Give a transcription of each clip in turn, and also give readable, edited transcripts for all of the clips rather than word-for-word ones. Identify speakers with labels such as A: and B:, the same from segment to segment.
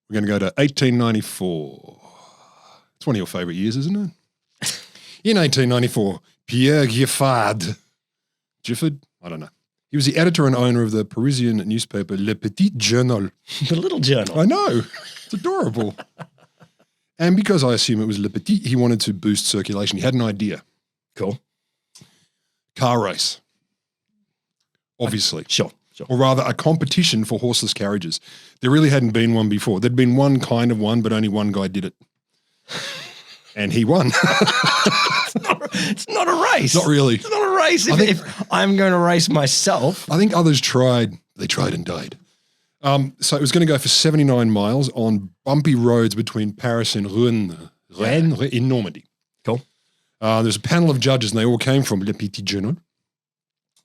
A: We're going to go to 1894. It's one of your favourite years, isn't it? In 1894, Pierre Giffard. Gifford? I don't know. He was the editor and owner of the Parisian newspaper Le Petit Journal.
B: The little journal.
A: I know. It's adorable. And because I assume it was Le Petit, he wanted to boost circulation. He had an idea.
B: Cool.
A: Car race. Obviously.
B: Sure.
A: Or rather, a competition for horseless carriages. There really hadn't been one before. There'd been one kind of one, but only one guy did it. And he won.
B: It's not a race.
A: Not really.
B: It's not a race. If I'm going to race myself.
A: I think others tried. They tried and died. So it was going to go for 79 miles on bumpy roads between Paris and Rennes in Normandy.
B: Cool.
A: There's a panel of judges, and they all came from Le Petit Journal.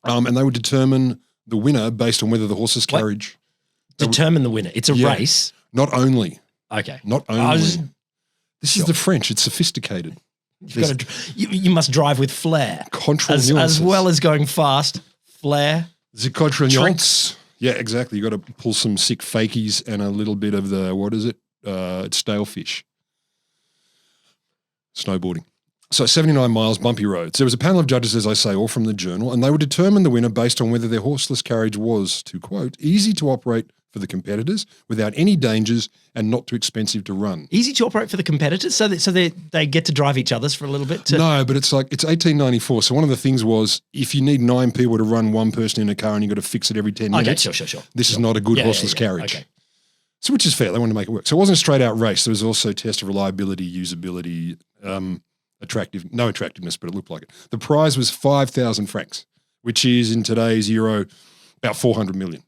A: And they would determine the winner based on whether the horse's carriage.
B: Determine the winner. It's a race.
A: Not only.
B: Okay.
A: Not only. This is the French. It's sophisticated.
B: You must drive with flair. As well as going fast. Flair.
A: The contre-nuance. Yeah, exactly. You got to pull some sick fakies and a little bit of the, what is it? It's stale fish. Snowboarding. So 79 miles, bumpy roads. There was a panel of judges, as I say, all from the journal, and they would determine the winner based on whether their horseless carriage was, to quote, easy to operate for the competitors without any dangers and not too expensive to run.
B: Easy to operate for the competitors? So they get to drive each other's for a little bit?
A: No, but it's 1894. So one of the things was if you need 9 people to run one person in a car and you've got to fix it every 10 minutes.
B: Okay, sure.
A: This is not a good horseless carriage.
B: Okay.
A: So which is fair. They wanted to make it work. So it wasn't a straight out race. There was also a test of reliability, usability, no attractiveness, but it looked like it. The prize was 5,000 francs, which is in today's euro about 400 million.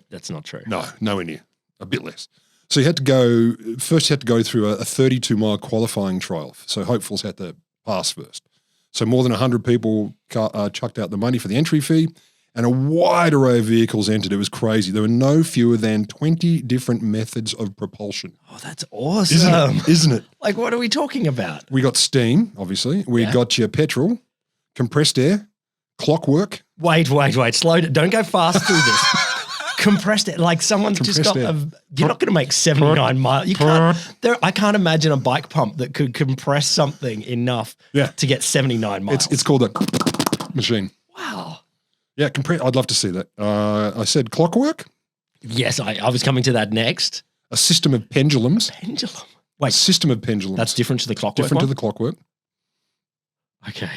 B: That's not true.
A: No, nowhere near. A bit less. So you had to go through a 32-mile qualifying trial. So hopefuls had to pass first. So more than 100 people chucked out the money for the entry fee, and a wide array of vehicles entered. It was crazy. There were no fewer than 20 different methods of propulsion.
B: Oh, that's awesome.
A: Isn't it?
B: Like, what are we talking about?
A: We got steam, obviously. We got your petrol, compressed air, clockwork.
B: Wait. Slow down. Don't go fast through this. Compressed air. Like someone's just got you're not going to make 79 miles. You can't. I can't imagine a bike pump that could compress something enough to get 79 miles.
A: It's called a machine.
B: Wow.
A: Yeah, I'd love to see that. I said clockwork.
B: Yes, I was coming to that next.
A: A system of pendulums.
B: Pendulum. Wait.
A: A system of pendulums.
B: That's different to the clockwork
A: Different to the clockwork.
B: Okay.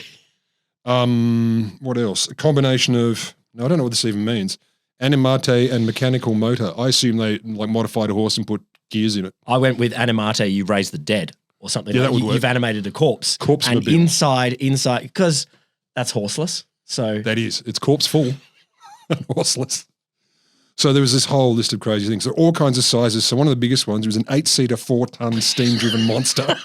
A: What else? A combination of, I don't know what this even means, animate and mechanical motor. I assume they modified a horse and put gears in it.
B: I went with animate, you raise the dead or something.
A: Yeah, that would work.
B: You've animated a corpse. And inside, because that's horseless. So
A: that is. It's corpse full and horseless. So there was this whole list of crazy things. There are all kinds of sizes. So one of the biggest ones was an 8-seater, 4-ton steam-driven monster.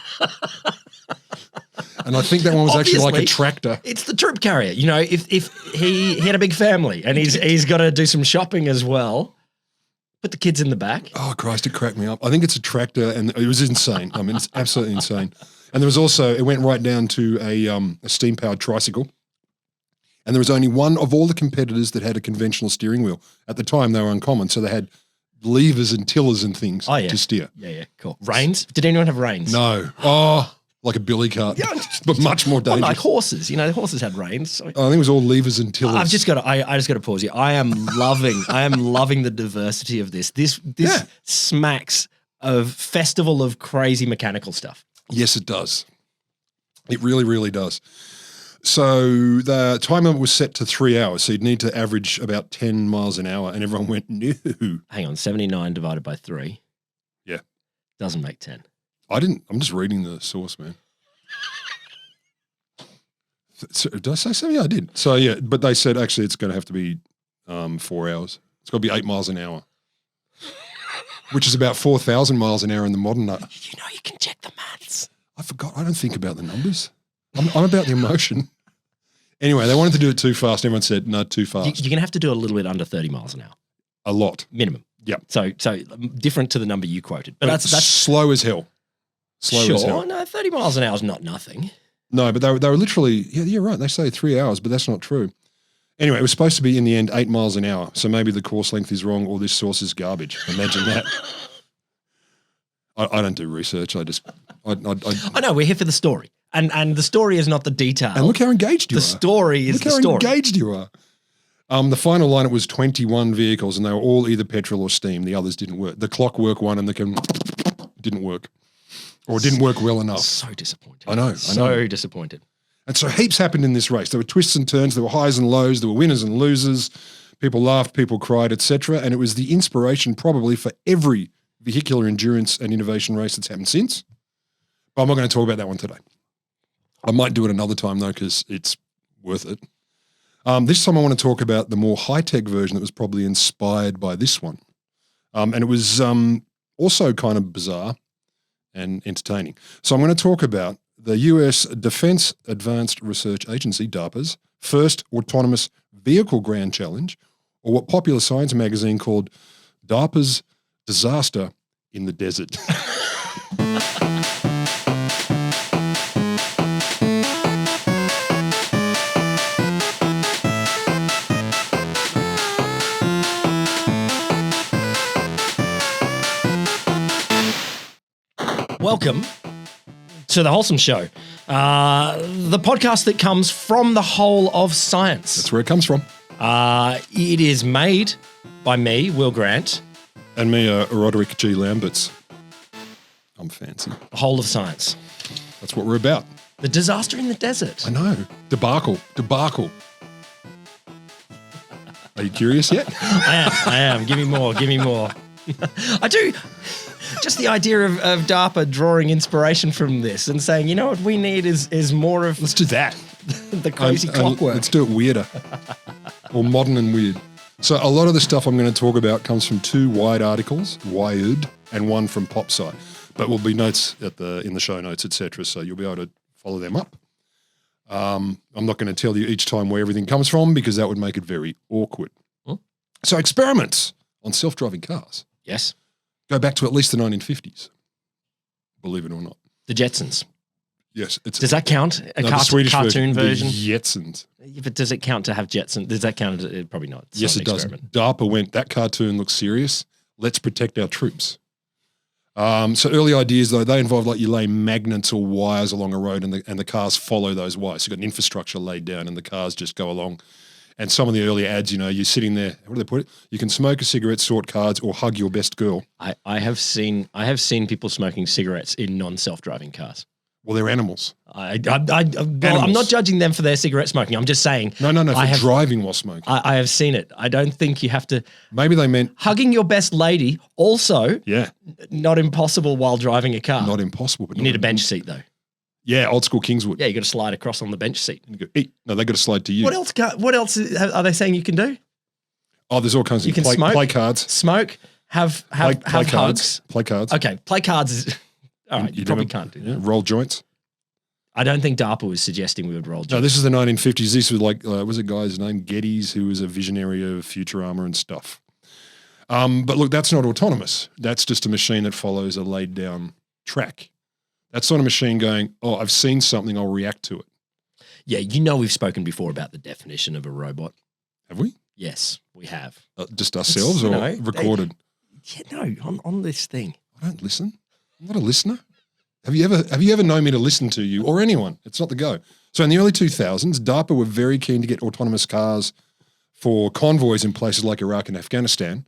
A: And I think that one was actually like a tractor.
B: It's the troop carrier. You know, if he had a big family and he's got to do some shopping as well, put the kids in the back.
A: Oh, Christ, it cracked me up. I think it's a tractor, and it was insane. I mean, it's absolutely insane. And there was also, it went right down to a steam-powered tricycle. And there was only one of all the competitors that had a conventional steering wheel. At the time, they were uncommon, so they had levers and tillers and things to steer.
B: Yeah, cool. Reins? Did anyone have reins?
A: No. Oh, like a billy cart, but much more dangerous.
B: Like horses. You know, horses had reins. So.
A: I think it was all levers and tillers.
B: I just got to pause you. I am loving the diversity of this. This smacks of festival of crazy mechanical stuff.
A: Yes, it does. It really, really does. So the time limit was set to 3 hours. So you'd need to average about 10 miles an hour. And everyone went, no.
B: Hang on, 79 divided by 3.
A: Yeah.
B: Doesn't make 10.
A: I'm just reading the source, man. So, did I say something? Yeah, I did. So yeah, but they said actually it's going to have to be 4 hours. It's got to be 8 miles an hour, which is about 4,000 miles an hour in the modern.
B: You know, you can check the maths.
A: I forgot. I don't think about the numbers. I'm about the emotion. Anyway, they wanted to do it too fast. Everyone said, no, too fast.
B: You're going to have to do a little bit under 30 miles an hour.
A: A lot.
B: Minimum.
A: Yeah.
B: So different to the number you quoted. But that's
A: slow as hell. Slow as hell.
B: No, 30 miles an hour is not nothing.
A: No, but they were literally, yeah, you're right. They say 3 hours, but that's not true. Anyway, it was supposed to be in the end 8 miles an hour. So maybe the course length is wrong or this source is garbage. Imagine that. I don't do research. I
B: know we're here for the story, and the story is not the detail.
A: And look how engaged you are.
B: The story is the story.
A: Look how engaged you are. The final lineup was 21 vehicles, and they were all either petrol or steam. The others didn't work. The clockwork one and the didn't work, or didn't work well enough.
B: So disappointed.
A: I know.
B: So disappointed.
A: And so heaps happened in this race. There were twists and turns. There were highs and lows. There were winners and losers. People laughed, people cried, etc. And it was the inspiration probably for every vehicular endurance and innovation race that's happened since. But I'm not going to talk about that one today. I might do it another time, though, because it's worth it. This time I want to talk about the more high-tech version that was probably inspired by this one. And it was also kind of bizarre and entertaining. So I'm going to talk about the US Defense Advanced Research Agency, DARPA's, first autonomous vehicle grand challenge, or what Popular Science magazine called DARPA's Disaster in the Desert.
B: Welcome to The Wholesome Show, the podcast that comes from the whole of science.
A: That's where it comes from.
B: It is made by me, Will Grant.
A: And me, Roderick G. Lamberts. I'm fancy.
B: The whole of science.
A: That's what we're about.
B: The disaster in the desert.
A: I know. Debacle. Are you curious yet?
B: I am. Give me more. I do. Just the idea of DARPA drawing inspiration from this and saying, you know what we need is more of...
A: Let's do that.
B: The crazy clockwork.
A: Let's do it weirder. Or modern and weird. So a lot of the stuff I'm going to talk about comes from two Wired articles, Wired, and one from PopSci. But will be notes in the show notes, etc. So you'll be able to follow them up. I'm not going to tell you each time where everything comes from because that would make it very awkward.
B: Hmm?
A: So experiments on self-driving cars.
B: Yes.
A: Go back to at least the 1950s, believe it or not.
B: The Jetsons.
A: Yes.
B: Does that count?
A: The Swedish
B: cartoon version?
A: The Jetsons.
B: Yeah, but does it count to have Jetsons? Does that count? Probably not.
A: Yes, it does. DARPA went, that cartoon looks serious. Let's protect our troops. So early ideas, though, they involve like you lay magnets or wires along a road and the cars follow those wires. So you've got an infrastructure laid down and the cars just go along. And some of the early ads, you're sitting there, what do they put it? You can smoke a cigarette, sort cards, or hug your best girl.
B: I have seen people smoking cigarettes in non-self-driving cars.
A: Well, they're animals.
B: I'm not judging them for their cigarette smoking. I'm just saying.
A: No, driving while smoking.
B: I have seen it. I don't think you have to.
A: Maybe they meant.
B: Hugging your best lady, also.
A: Yeah.
B: Not impossible while driving a car.
A: Not impossible. But
B: you need a bench seat, though.
A: Yeah, old school Kingswood.
B: Yeah, you got to slide across on the bench seat.
A: No, they got to slide to you.
B: What else are they saying you can do?
A: Oh, there's all kinds of
B: you can smoke,
A: play cards.
B: Smoke, have hugs.
A: Play cards.
B: Okay, play cards is all right. You probably can't do that.
A: Roll joints.
B: I don't think DARPA was suggesting we would roll joints.
A: No, this is the 1950s. This was like, was a guy's name, Geddes, who was a visionary of Futurama and stuff. But look, that's not autonomous. That's just a machine that follows a laid down track. That's not a machine going, oh, I've seen something, I'll react to it.
B: Yeah, we've spoken before about the definition of a robot.
A: Have we?
B: Yes, we have.
A: Just ourselves or recorded?
B: On this thing.
A: I don't listen. I'm not a listener. Have you ever known me to listen to you or anyone? It's not the go. So in the early 2000s, DARPA were very keen to get autonomous cars for convoys in places like Iraq and Afghanistan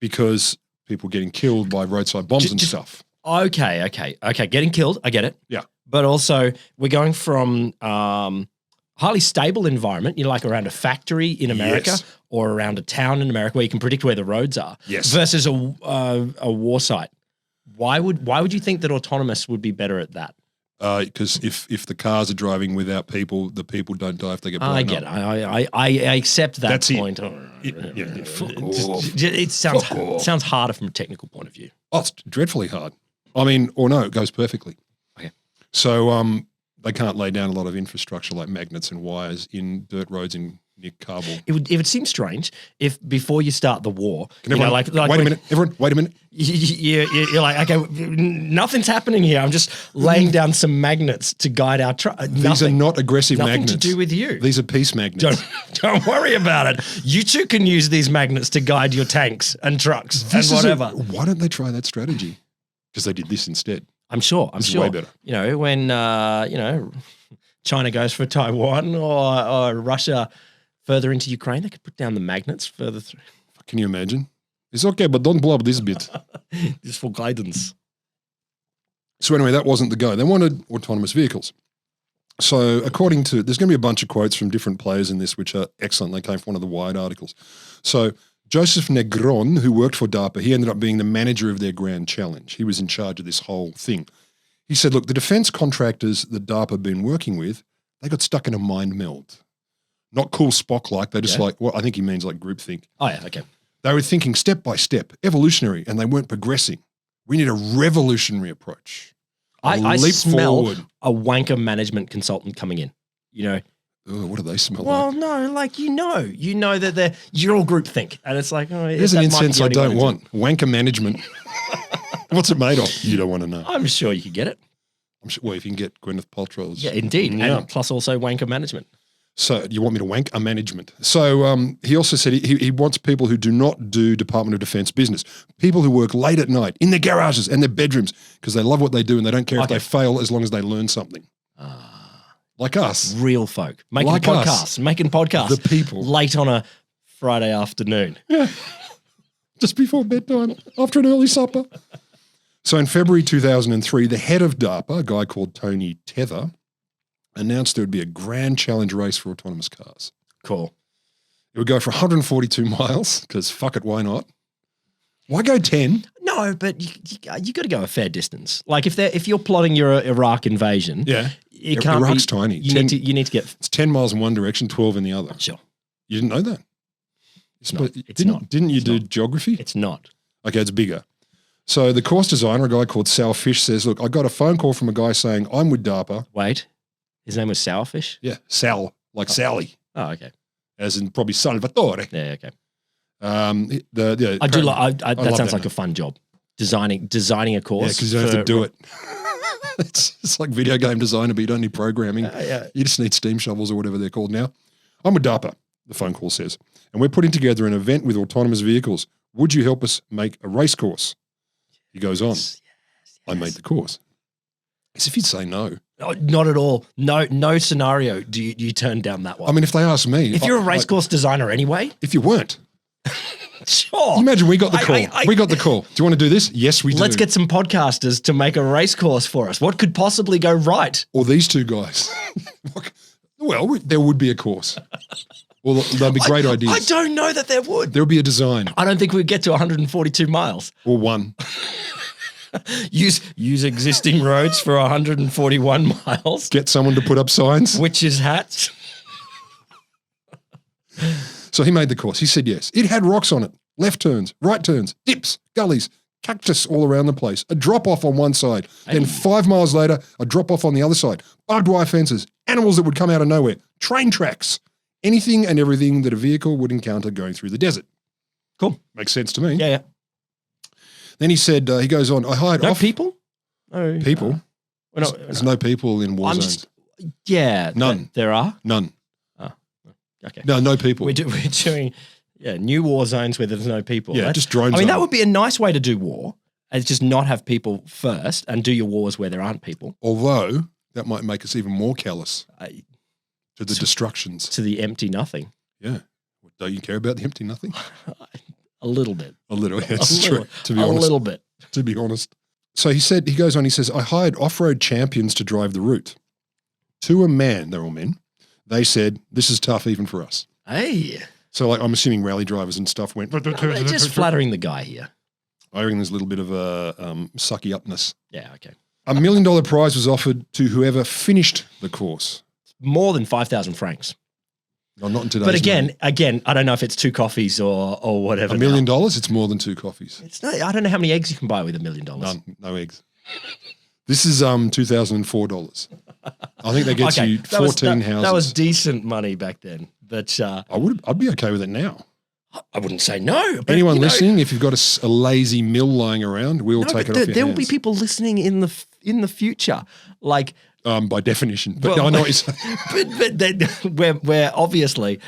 A: because people were getting killed by roadside bombs and stuff.
B: Okay. Getting killed, I get it.
A: Yeah.
B: But also we're going from highly stable environment, like around a factory in America or around a town in America where you can predict where the roads are versus a war site. Why would you think that autonomous would be better at that?
A: Because if the cars are driving without people, the people don't die if they get blown up.
B: I get it. I accept that
A: That's
B: point. It sounds harder from a technical point of view.
A: Oh, it's dreadfully hard. I mean, or no, it goes perfectly.
B: Okay.
A: So they can't lay down a lot of infrastructure like magnets and wires in dirt roads in near Kabul.
B: It would seem strange if before you start the war,
A: wait a minute, everyone, wait a minute.
B: You're like, okay, nothing's happening here. I'm just laying down some magnets to guide our truck.
A: These are not aggressive magnets.
B: Nothing to do with you.
A: These are peace magnets.
B: Don't worry about it. You too can use these magnets to guide your tanks and trucks and whatever.
A: Why don't they try that strategy? because they did this instead.
B: I'm sure.
A: This is way better.
B: You know, when, you know, China goes for Taiwan or Russia further into Ukraine, they could put down the magnets further through.
A: Can you imagine? It's okay, but don't blow up this bit.
B: Just for guidance.
A: So anyway, that wasn't the go. They wanted autonomous vehicles. So according to, there's going to be a bunch of quotes from different players in this, which are excellent. They came from one of the Wired articles. So Joseph Negron, who worked for DARPA, he ended up being the manager of their grand challenge. He was in charge of this whole thing. He said, look, the defense contractors that DARPA had been working with, they got stuck in a mind meld. Not cool Spock-like. They just like, well, I think he means like groupthink.
B: Oh, yeah, okay.
A: They were thinking step by step, evolutionary, and they weren't progressing. We need a revolutionary approach.
B: I smell a wanker management consultant coming in, you know.
A: Oh, what do they smell
B: well,
A: like?
B: no, like, you know that you're all groupthink. And it's like, oh,
A: there's an incense I don't want. Wanker management. What's it made of? You don't want to know.
B: I'm sure you could get it.
A: I'm sure, well, if you can get Gwyneth Paltrow's.
B: Yeah, indeed.
A: Yeah.
B: And plus also wanker management.
A: So you want me to wank a management? So he also said he wants people who do not do Department of Defense business, people who work late at night in their garages and their bedrooms because they love what they do and they don't care if they fail as long as they learn something. Like us.
B: Real folk. Making
A: like
B: podcasts. Making podcasts.
A: The people.
B: Late on a Friday afternoon.
A: Yeah. Just before bedtime, after an early supper. So in February 2003, the head of DARPA, a guy called Tony Tether, announced there would be a grand challenge race for autonomous cars.
B: Cool.
A: It would go for 142 miles because fuck it, why not? Why go 10?
B: No, but you got to go a fair distance. Like if you're plotting your Iraq invasion, it can't
A: Iraq's tiny.
B: You need to get.
A: It's 10 miles in one direction, 12 in the other.
B: Sure.
A: You didn't know that?
B: It's not.
A: Didn't you do geography?
B: It's not.
A: Okay, it's bigger. So the course designer, a guy called Sal Fish, says, look, I got a phone call from a guy saying, I'm with DARPA.
B: Wait. His name was Sourfish?
A: Yeah, Sal, like Sally.
B: Oh, okay.
A: As in probably Salvatore.
B: Yeah, okay.
A: That
B: sounds like a fun job. Designing a course.
A: Yeah, because you don't have to do it. It's like video game designer, but you don't need programming. You just need steam shovels or whatever they're called now. I'm with DARPA, the phone call says, and we're putting together an event with autonomous vehicles. Would you help us make a race course? He goes on. Yes. I made the course. As if you'd say no.
B: Oh, not at all. No scenario do you turn down that one.
A: I mean, if they ask me.
B: If you're a race course designer anyway.
A: If you weren't.
B: Sure.
A: Imagine we got the call. We got the call. Do you want to do this? Yes, we do.
B: Let's get some podcasters to make a race course for us. What could possibly go right?
A: Or these two guys. Well, there would be a course. Well, they'd be great ideas.
B: I don't know that there would.
A: There would be a design.
B: I don't think we'd get to 142 miles.
A: Or one.
B: Use existing roads for 141 miles.
A: Get someone to put up signs.
B: Witches' hats.
A: So he made the course. He said yes. It had rocks on it. Left turns, right turns, dips, gullies, cactus all around the place. A drop-off on one side. Then 5 miles later, a drop-off on the other side. Barbed wire fences, animals that would come out of nowhere, train tracks, anything and everything that a vehicle would encounter going through the desert.
B: Cool.
A: Makes sense to me.
B: Yeah.
A: Then he said, he goes on, I hired
B: people? No.
A: People? There's no people in war zones.
B: None. There are?
A: None.
B: Oh, okay.
A: No people.
B: We're doing new war zones where there's no people.
A: Yeah, just drones.
B: I mean, that would be a nice way to do war, is just not have people first and do your wars where there aren't people.
A: Although, that might make us even more callous to the destructions.
B: To the empty nothing.
A: Yeah. Don't you care about the empty nothing?
B: A little bit.
A: A little, it's true, to be honest.
B: A little bit.
A: To be honest. So he goes on, he says, I hired off-road champions to drive the route. To a man, they're all men, they said, this is tough even for us.
B: Hey.
A: So like, I'm assuming rally drivers and stuff went.
B: They're just flattering the guy here.
A: I reckon there's a little bit of a sucky upness.
B: Yeah, okay.
A: $1 million prize was offered to whoever finished the course.
B: More than 5,000 francs.
A: No, not in today's
B: But again,
A: money.
B: I don't know if it's 2 coffees or whatever.
A: $1 million? It's more than 2 coffees.
B: I don't know how many eggs you can buy with $1 million.
A: None, no eggs. This is $2,004. I think that gets you 14 houses.
B: That was decent money back then. But
A: I'd be okay with it now.
B: I wouldn't say no. But,
A: anyone listening, if you've got a lazy mill lying around, we'll take it off your
B: There will
A: hands.
B: be people listening in the future, like
A: by definition. But I know what you're saying.
B: but where obviously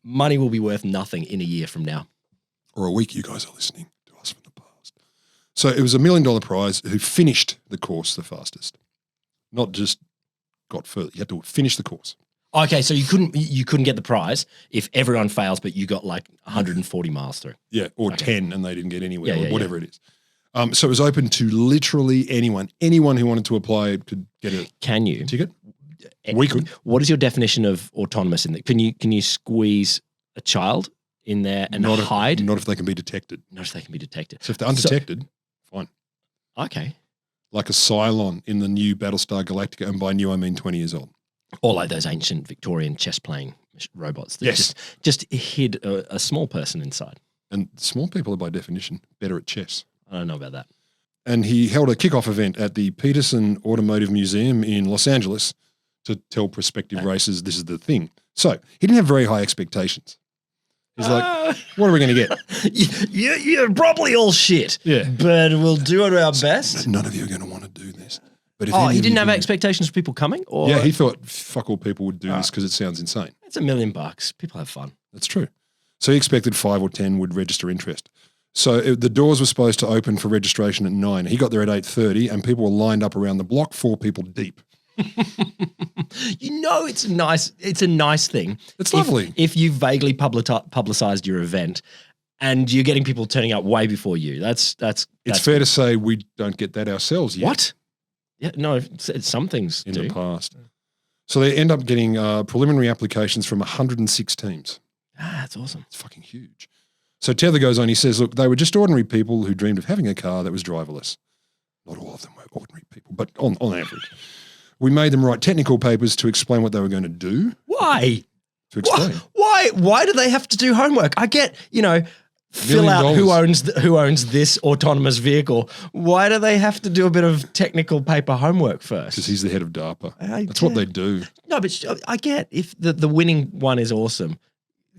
B: money will be worth nothing in a year from now,
A: or a week. You guys are listening to us from the past. So it was $1 million prize who finished the course the fastest, not just got further. You had to finish the course.
B: Okay, so you couldn't get the prize if everyone fails, but you got like 140 miles through.
A: Yeah, or 10 and they didn't get anywhere,
B: Yeah,
A: or
B: yeah,
A: whatever it is. So it was open to literally anyone. Anyone who wanted to apply could get a
B: Can you?
A: ticket. We could.
B: What is your definition of autonomous in there? Can you squeeze a child in there and hide?
A: Not if they can be detected.
B: Not if they can be detected.
A: So if they're undetected, fine.
B: Okay.
A: Like a Cylon in the new Battlestar Galactica, and by new I mean 20 years old.
B: Or like those ancient Victorian chess-playing robots that
A: Yes.
B: just hid a small person inside.
A: And small people are by definition better at chess.
B: I don't know about that.
A: And he held a kickoff event at the Peterson Automotive Museum in Los Angeles to tell prospective racers this is the thing. So he didn't have very high expectations. He's like, what are we going to get?
B: You're probably all shit.
A: Yeah.
B: But we'll do it our best.
A: None of you are going to want to do this. But if
B: Oh,
A: any
B: he
A: of
B: didn't
A: you
B: have
A: do-
B: expectations for people coming? Or
A: Yeah, he thought fuck all people would do this because it sounds insane.
B: it's $1 million. People have fun.
A: That's true. So he expected 5 or 10 would register interest. So the doors were supposed to open for registration at 9. He got there at 8:30 and people were lined up around the block, 4 people deep.
B: You know, it's a nice thing.
A: It's lovely.
B: If you vaguely publicized your event and you're getting people turning up way before you. That's
A: It's fair to say we don't get that ourselves yet.
B: What? Yeah, no, some things
A: In
B: do.
A: the past. So they end up getting preliminary applications from 106 teams.
B: Ah, that's awesome.
A: It's fucking huge. So Tether goes on, he says, look, they were just ordinary people who dreamed of having a car that was driverless. Not all of them were ordinary people, but on average. We made them write technical papers to explain what they were going to do.
B: Why?
A: To explain.
B: Why do they have to do homework? I get, fill out who owns this autonomous vehicle. Why do they have to do a bit of technical paper homework first?
A: Because he's the head of DARPA. That's what they do.
B: No, but I get if the winning one is awesome,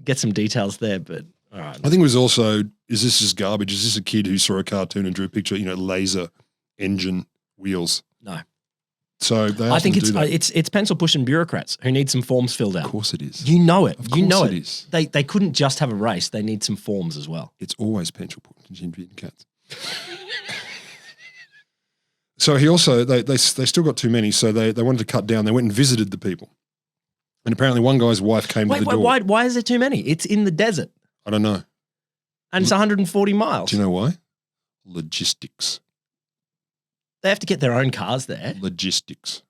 B: get some details there, but all right.
A: I think it was also, is this just garbage? Is this a kid who saw a cartoon and drew a picture, laser engine wheels?
B: No.
A: So they
B: I think
A: do that.
B: it's pencil pushing bureaucrats who need some forms filled out.
A: Of course it is.
B: You know it.
A: Of course it is.
B: They couldn't just have a race. They need some forms as well.
A: It's always pencil pushing cats. So he also, they still got too many, so they wanted to cut down. They went and visited the people. And apparently one guy's wife came to the door.
B: Why is there too many? It's in the desert.
A: I don't know.
B: And it's 140 miles.
A: Do you know why? Logistics.
B: They have to get their own cars there.
A: Logistics.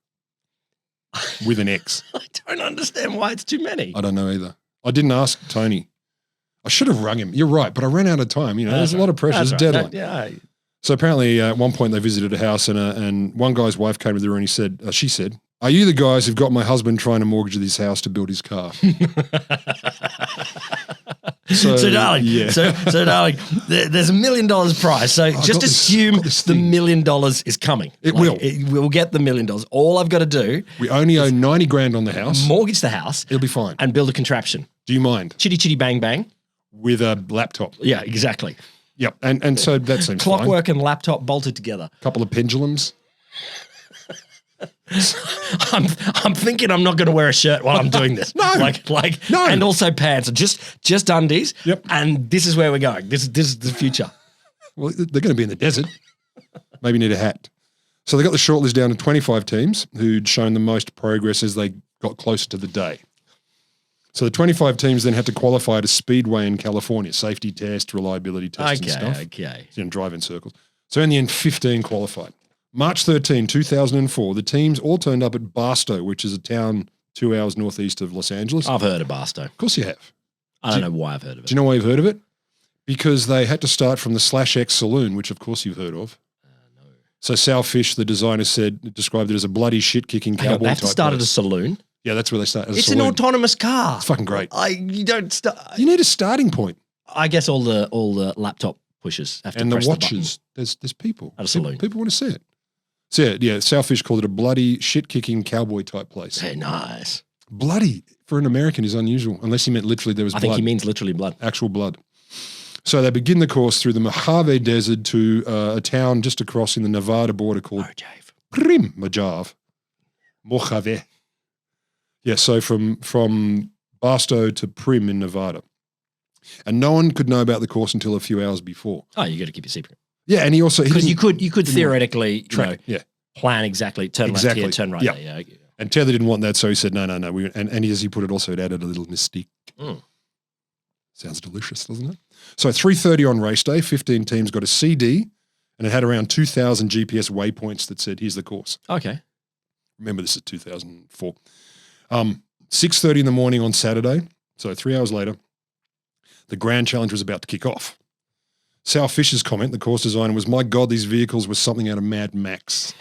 A: With an X.
B: I don't understand why it's too many.
A: I don't know either. I didn't ask Tony. I should have rung him. You're right, but I ran out of time. There's a lot of pressure. It's a deadline.
B: Yeah.
A: So apparently at one point they visited a house and one guy's wife came to the room and she said, are you the guys who've got my husband trying to mortgage this house to build his car?
B: So darling,
A: yeah.
B: so darling, there's $1 million prize. So just assume the $1 million is coming.
A: It will.
B: We'll get the $1 million. All I've got to do,
A: we only owe 90 grand on the house.
B: mortgage the house.
A: It'll be fine.
B: And build a contraption.
A: Do you mind?
B: Chitty chitty bang bang.
A: With a laptop.
B: Yeah, exactly.
A: Yep. And so that seems
B: Clockwork
A: fine.
B: and laptop bolted together.
A: A couple of pendulums.
B: I'm thinking I'm not going to wear a shirt while I'm doing this.
A: No. No.
B: And also pants, just undies.
A: Yep.
B: And this is where we're going. This is the future.
A: Well, they're going to be in the desert. Maybe need a hat. So they got the shortlist down to 25 teams who'd shown the most progress as they got closer to the day. So the 25 teams then had to qualify at a speedway in California, safety test, reliability test and stuff.
B: Okay.
A: Drive in circles. So in the end, 15 qualified. March 13, 2004, the teams all turned up at Barstow, which is a town 2 hours northeast of Los Angeles.
B: I've heard of Barstow.
A: Of course you have.
B: I don't know why I've heard of it.
A: Do you know why you've heard of it? Because they had to start from the /X Saloon, which of course you've heard of.
B: No.
A: So Sal Fish, the designer, described it as a bloody shit-kicking cowboy
B: They have
A: type
B: to start at a
A: place.
B: saloon?
A: Yeah, that's where they start.
B: It's an autonomous car.
A: It's fucking great.
B: You don't start.
A: You need a starting point.
B: I guess all the laptop pushers have to
A: And the
B: press
A: watches. There's people.
B: At a saloon.
A: People want to see it. So yeah, Sal Fish called it a bloody shit-kicking cowboy type place.
B: Very nice.
A: Bloody for an American is unusual, unless he meant literally there was
B: I
A: blood.
B: think he means literally blood.
A: Actual blood. So they begin the course through the Mojave Desert to a town just across in the Nevada border called Mojave. Yeah, so from Barstow to Prim in Nevada. And no one could know about the course until a few hours before.
B: Oh, you got to keep it secret.
A: Yeah, and he
B: because
A: didn't-
B: you could theoretically
A: track. Yeah,
B: plan exactly, turn left here, turn right there. Yeah.
A: and Tether didn't want that, so he said no. And as he put it, also it added a little mystique.
B: Mm.
A: Sounds delicious, doesn't it? So 3:30 on race day, 15 teams got a CD, and it had around 2,000 GPS waypoints that said, "Here's the course."
B: Okay.
A: Remember, this is 2004. 6:30 in the morning on Saturday, so 3 hours later, the Grand Challenge was about to kick off. Sal Fisher's comment, the course designer, was, "My God, these vehicles were something out of Mad Max."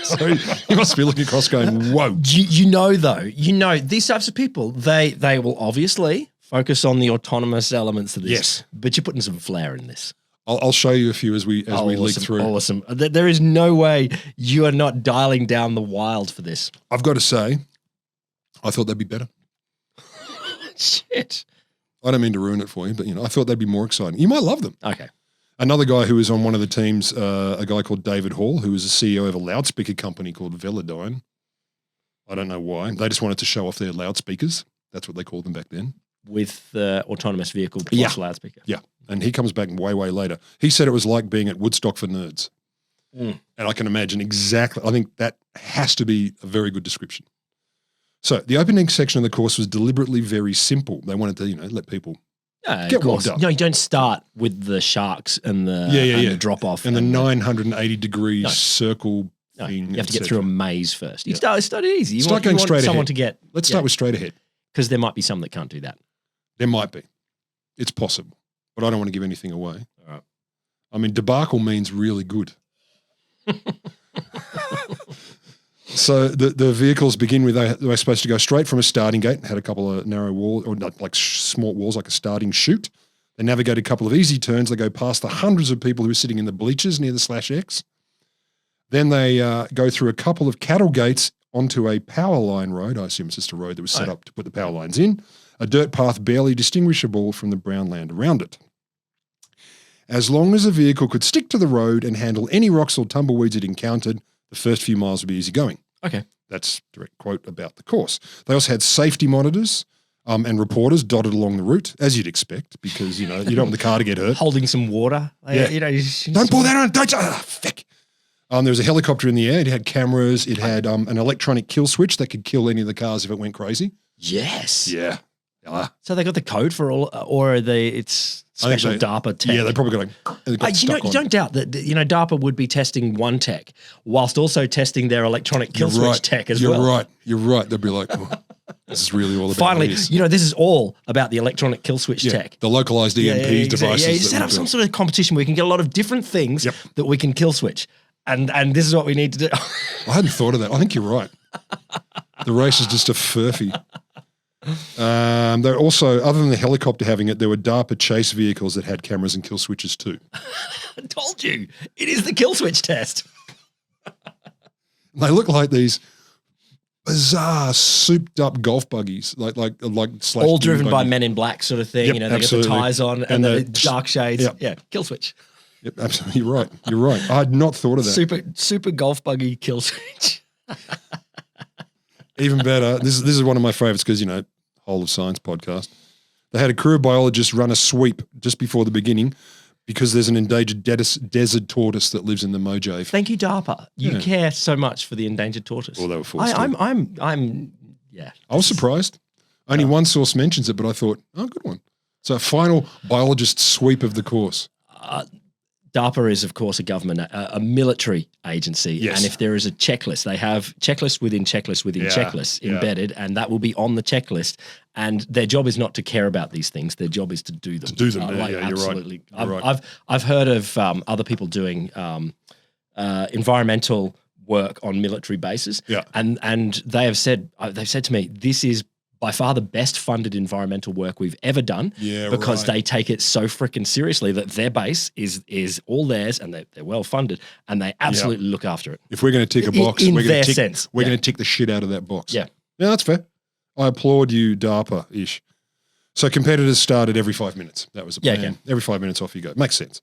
A: So you must be looking across going, whoa.
B: You know, these types of people, they will obviously focus on the autonomous elements of this.
A: Yes.
B: But you're putting some flair in this.
A: I'll show you a few as we leak through.
B: Awesome. There is no way you are not dialing down the wild for this.
A: I've got to say, I thought they'd be better.
B: Shit.
A: I don't mean to ruin it for you, but I thought they'd be more exciting. You might love them.
B: Okay.
A: Another guy who was on one of the teams, a guy called David Hall, who was the CEO of a loudspeaker company called Velodyne. I don't know why. They just wanted to show off their loudspeakers. That's what they called them back then.
B: With the autonomous vehicle plus loudspeaker.
A: Yeah. And he comes back way, way later. He said it was like being at Woodstock for nerds. And I can imagine exactly. I think that has to be a very good description. So the opening section of the course was deliberately very simple. They wanted to, let people get warmed up.
B: No, you don't start with the sharks and the drop off.
A: And the 980 degree circle thing.
B: You have to get through a maze first. You start easy. You
A: start
B: want
A: straight
B: someone
A: ahead.
B: to get.
A: Let's start with straight ahead.
B: Because there might be some that can't do that.
A: There might be. It's possible. But I don't want to give anything away.
B: All right.
A: I mean, debacle means really good. So the vehicles begin with, they were supposed to go straight from a starting gate, had a couple of narrow walls, or not like small walls, like a starting chute. They navigate a couple of easy turns. They go past the hundreds of people who are sitting in the bleachers near the /X. Then they go through a couple of cattle gates onto a power line road. I assume it's just a road that was set up to put the power lines in. A dirt path barely distinguishable from the brown land around it. As long as the vehicle could stick to the road and handle any rocks or tumbleweeds it encountered, the first few miles would be easy going.
B: Okay.
A: That's a direct quote about the course. They also had safety monitors and reporters dotted along the route, as you'd expect, because, you don't want the car to get hurt.
B: Holding some water.
A: Yeah. Don't pour that on. Don't. Feck. There was a helicopter in the air. It had cameras. It had an electronic kill switch that could kill any of the cars if it went crazy.
B: Yes.
A: Yeah.
B: So they got the code for all, or it's special DARPA tech.
A: Yeah, they probably got
B: you don't doubt that DARPA would be testing one tech whilst also testing their electronic kill switch tech as well.
A: You're right. They'd be like, this is really all about
B: finally,
A: this.
B: This is all about the electronic kill switch tech.
A: The localized EMP devices.
B: Yeah, you set up some sort of competition where we can get a lot of different things that we can kill switch. And this is what we need to do.
A: I hadn't thought of that. I think you're right. The race is just a furphy. There also, other than the helicopter having it, there were DARPA chase vehicles that had cameras and kill switches too.
B: I told you, it is the kill switch test.
A: They look like these bizarre, souped-up golf buggies, like
B: all driven by Men in Black sort of thing.
A: Yep,
B: they
A: absolutely.
B: get the ties on and the dark shades.
A: Yep.
B: Yeah, kill switch.
A: Yep, absolutely. You're right. You're right. I had not thought of that.
B: Super golf buggy kill switch.
A: Even better. This is one of my favorites because, Whole of Science podcast. They had a crew of biologists run a sweep just before the beginning because there's an endangered desert tortoise that lives in the Mojave.
B: Thank you, DARPA. You care so much for the endangered tortoise.
A: Well, they were forced to.
B: I'm
A: I was surprised. Only one source mentions it, but I thought, good one. So final biologist sweep of the course.
B: DARPA is, of course, a government, a military agency.
A: Yes.
B: And if there is a checklist, they have checklist within checklist within checklist embedded, and that will be on the checklist. And their job is not to care about these things. Their job is to do them.
A: Absolutely.
B: You're right. I've heard of other people doing environmental work on military bases.
A: Yeah.
B: And they've said to me, this is by far the best funded environmental work we've ever done because they take it so freaking seriously that their base is all theirs and they're well funded and they absolutely look after it.
A: If we're going to tick a box,
B: we're
A: going
B: to
A: tick the shit out of that box.
B: Yeah.
A: Yeah, that's fair. I applaud you, DARPA-ish. So competitors started every 5 minutes. That was the plan.
B: Okay.
A: Every 5 minutes off you go. Makes sense.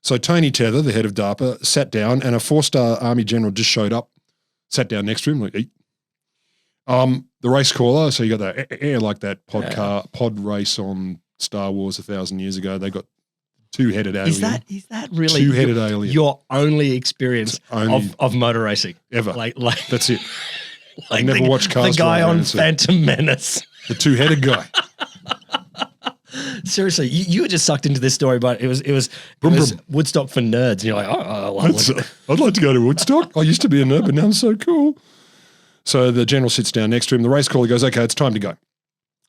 A: So Tony Tether, the head of DARPA, sat down and a 4-star Army general just showed up, sat down next to him, like, eat. The race caller, so you got that like that pod race on Star Wars 1,000 years ago. They got two-headed alien.
B: Is that really
A: two-headed alien?
B: Your only experience of motor racing
A: Ever.
B: Like
A: That's it.
B: like
A: I've never watched cars.
B: The guy
A: drive
B: on
A: around, so-
B: Phantom Menace.
A: The two-headed guy.
B: Seriously, you were just sucked into this story, but it was Woodstock for nerds. And you're like,
A: I'd like to go to Woodstock. I used to be a nerd, but now I'm so cool. So the general sits down next to him. The race caller goes, okay, it's time to go.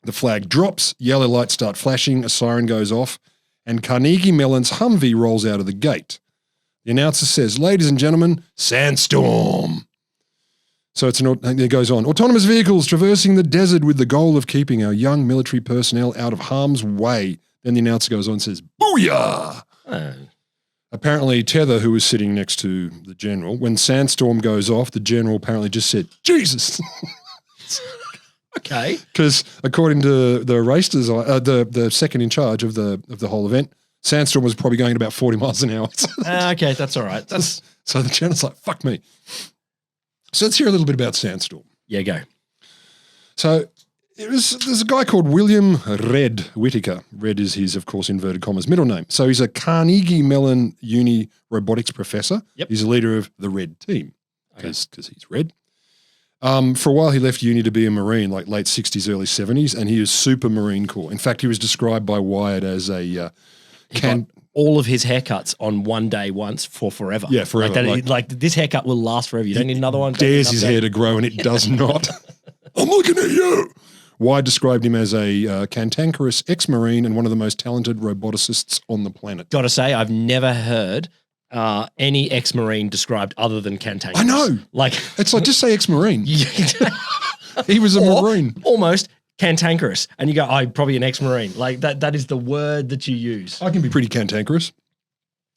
A: The flag drops, yellow lights start flashing, a siren goes off, and Carnegie Mellon's Humvee rolls out of the gate. The announcer says, ladies and gentlemen, sandstorm. So it goes on. Autonomous vehicles traversing the desert with the goal of keeping our young military personnel out of harm's way. Then the announcer goes on and says, booyah! Apparently, Tether, who was sitting next to the general, when sandstorm goes off, the general apparently just said, Jesus!
B: Okay.
A: Because according to the race design, the second in charge of the whole event, sandstorm was probably going at about 40 miles an hour.
B: Okay, that's all right.
A: So the general's like, fuck me. So let's hear a little bit about sandstorm.
B: Yeah, go.
A: So there's a guy called William Red Whittaker. Red is his, of course, inverted commas, middle name. So he's a Carnegie Mellon Uni robotics professor.
B: Yep.
A: He's a leader of the Red team because he's red. For a while, he left uni to be a Marine, like late 60s, early 70s, and he was super Marine Corps. In fact, he was described by Wired as a
B: all of his haircuts on one day once for forever.
A: Yeah, forever.
B: Like this haircut will last forever. You don't need another one.
A: Dares his hair to grow, and it does not. I'm looking at you. Wired described him as a cantankerous ex-Marine and one of the most talented roboticists on the planet.
B: Got to say, I've never heard any ex-Marine described other than cantankerous.
A: I know.
B: Like
A: it's like, just say ex-Marine. He was a Marine.
B: Almost cantankerous. And you go, probably an ex-Marine. Like that is the word that you use.
A: I can be pretty cantankerous.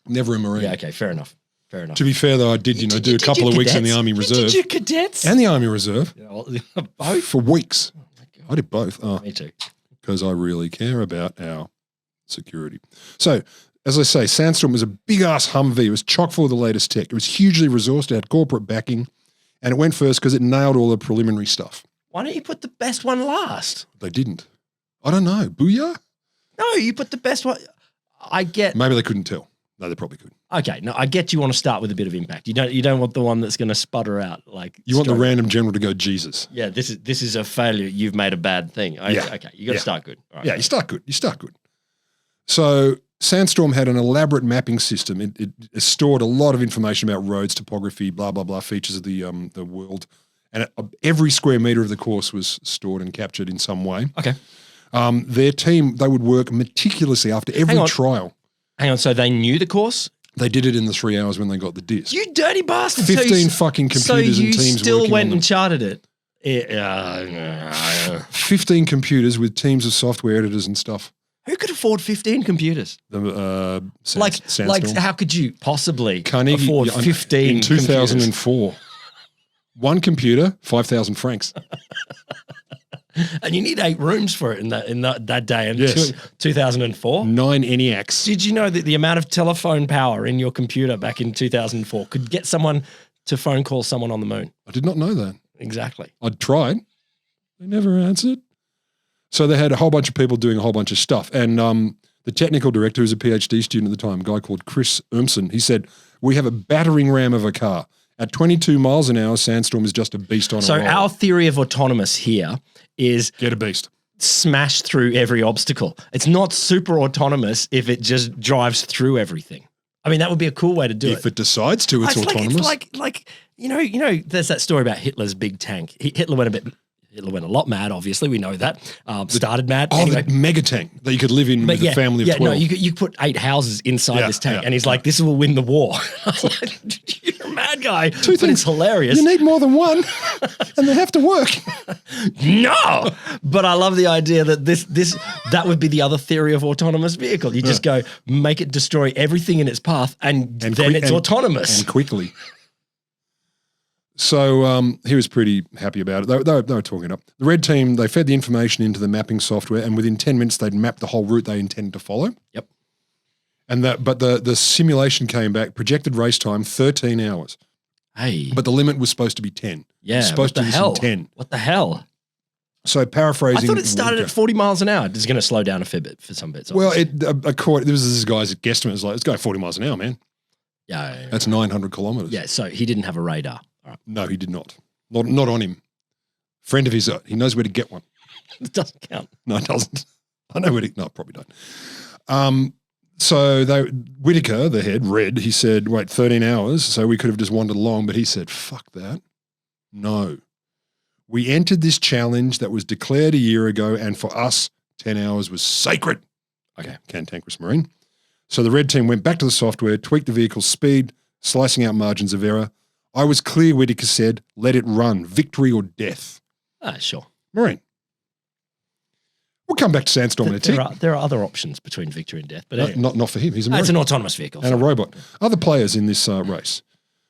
A: Never a Marine.
B: Yeah, okay, fair enough. Fair enough.
A: To be fair, though, I did do a couple of weeks in the Army Reserve.
B: Did you cadets?
A: And the Army Reserve.
B: Both?
A: For weeks.
B: Oh my God.
A: I did both.
B: Me too.
A: Because I really care about our security. So, as I say, Sandstorm was a big-ass Humvee. It was chock full of the latest tech. It was hugely resourced. It had corporate backing. And it went first because it nailed all the preliminary stuff.
B: Why don't you put the best one last?
A: They didn't. I don't know. Booyah?
B: No, you put the best one. I get.
A: Maybe they couldn't tell. No, they probably could.
B: Okay, no, I get you want to start with a bit of impact. You don't want the one that's going to sputter out like.
A: You want the random general to go, Jesus.
B: Yeah, this is a failure. You've made a bad thing. Okay, you got to start good. All right.
A: Yeah, you start good. So Sandstorm had an elaborate mapping system. It stored a lot of information about roads, topography, blah blah blah, features of the world, and every square meter of the course was stored and captured in some way.
B: Okay.
A: Their team, they would work meticulously after every trial.
B: Hang on, so they knew the course?
A: They did it in the 3 hours when they got the disc.
B: You dirty bastard.
A: 15 fucking computers and teams
B: So you still
A: working
B: went
A: on
B: and charted it?
A: 15 computers with teams of software editors and stuff.
B: Who could afford 15 computers?
A: Sandstorm.
B: How could you possibly
A: Carnegie,
B: afford 15
A: in 2004. One computer, 5,000 francs.
B: And you need 8 rooms for it in that day. And
A: yes.
B: 2004?
A: 9 ENIACs.
B: Did you know that the amount of telephone power in your computer back in 2004 could get someone to phone call someone on the moon?
A: I did not know that.
B: Exactly.
A: I'd tried. They never answered. So they had a whole bunch of people doing a whole bunch of stuff. And the technical director, who was a PhD student at the time, a guy called Chris Urmson, he said, we have a battering ram of a car. At 22 miles an hour, Sandstorm is just a beast on a roll.
B: So our theory of autonomous here is
A: get a beast.
B: Smash through every obstacle. It's not super autonomous if it just drives through everything. I mean, that would be a cool way to do it.
A: If it decides to, it's autonomous.
B: It's like you know, there's that story about Hitler's big tank. Hitler went a lot mad, obviously. We know that. Started mad.
A: Oh,
B: anyway.
A: the mega tank that you could live in with a family of 12.
B: No, you could put 8 houses inside this tank. And he's like, this will win the war. I was like, you're a mad guy. But it's hilarious.
A: You need more than one, and they have to work.
B: No! But I love the idea that that would be the other theory of autonomous vehicle. You just go, make it destroy everything in its path, and then it's autonomous.
A: And quickly. So he was pretty happy about it. They were talking it up. The red team, they fed the information into the mapping software, and within 10 minutes, they'd mapped the whole route they intended to follow.
B: Yep.
A: But the simulation came back, projected race time, 13 hours.
B: Hey.
A: But the limit was supposed to be 10.
B: Yeah,
A: it was supposed to be 10.
B: What the hell?
A: So paraphrasing.
B: I thought it started at 40 miles an hour. It's going to slow down a fair bit for some bits.
A: Well, there was this guy's guesstimate. It's like, let's go 40 miles an hour, man.
B: Yeah.
A: That's 900 kilometres.
B: Yeah, so he didn't have a radar. All right.
A: No, he did not. Not on him. Friend of his, he knows where to get one.
B: It doesn't count.
A: No, it doesn't. I know where to, no, probably don't. So Whitaker, the head, read, he said, wait, 13 hours, so we could have just wandered along, but he said, fuck that. No. We entered this challenge that was declared a year ago, and for us, 10 hours was sacred. Okay, cantankerous Marine. So the red team went back to the software, tweaked the vehicle's speed, slicing out margins of error. I was clear, Whitaker said, let it run, victory or death.
B: Sure.
A: Marine. We'll come back to Sandstorm in a tick.
B: There are other options between victory and death, but anyway.
A: Not for him. He's a Marine.
B: It's an autonomous vehicle.
A: And a robot. Other players in this race.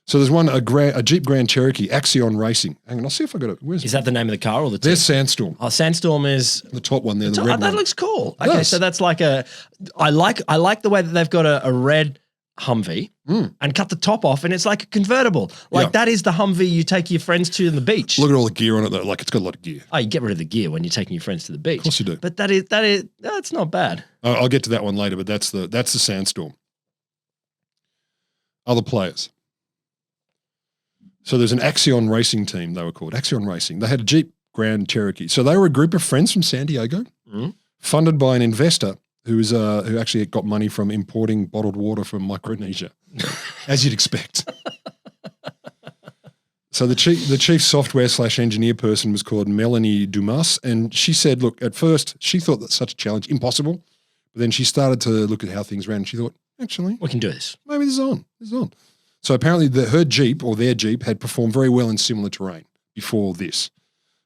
A: So there's one, a Jeep Grand Cherokee, Axion Racing. Hang on, I'll see if I got it.
B: Is that the name of the car or the team?
A: There's Sandstorm.
B: Oh, Sandstorm is
A: the top one there. The red one.
B: That looks cool. Okay, so that's like I like the way that they've got a red Humvee and cut the top off, and it's like a convertible. Like that is the Humvee you take your friends to in the beach.
A: Look at all the gear on it though. Like it's got a lot of gear.
B: Oh, you get rid of the gear when you're taking your friends to the beach.
A: Of course you do.
B: But that's not bad.
A: I'll get to that one later, but that's the Sandstorm. Other players. So there's an Axion Racing team, they were called, Axion Racing. They had a Jeep Grand Cherokee. So they were a group of friends from San Diego, funded by an investor who actually got money from importing bottled water from Micronesia, as you'd expect. So the chief software / engineer person was called Melanie Dumas, and she said, look, at first she thought that such a challenge impossible, but then she started to look at how things ran, and she thought, actually,
B: we can do this.
A: Maybe this is on. So apparently her Jeep or their Jeep had performed very well in similar terrain before this.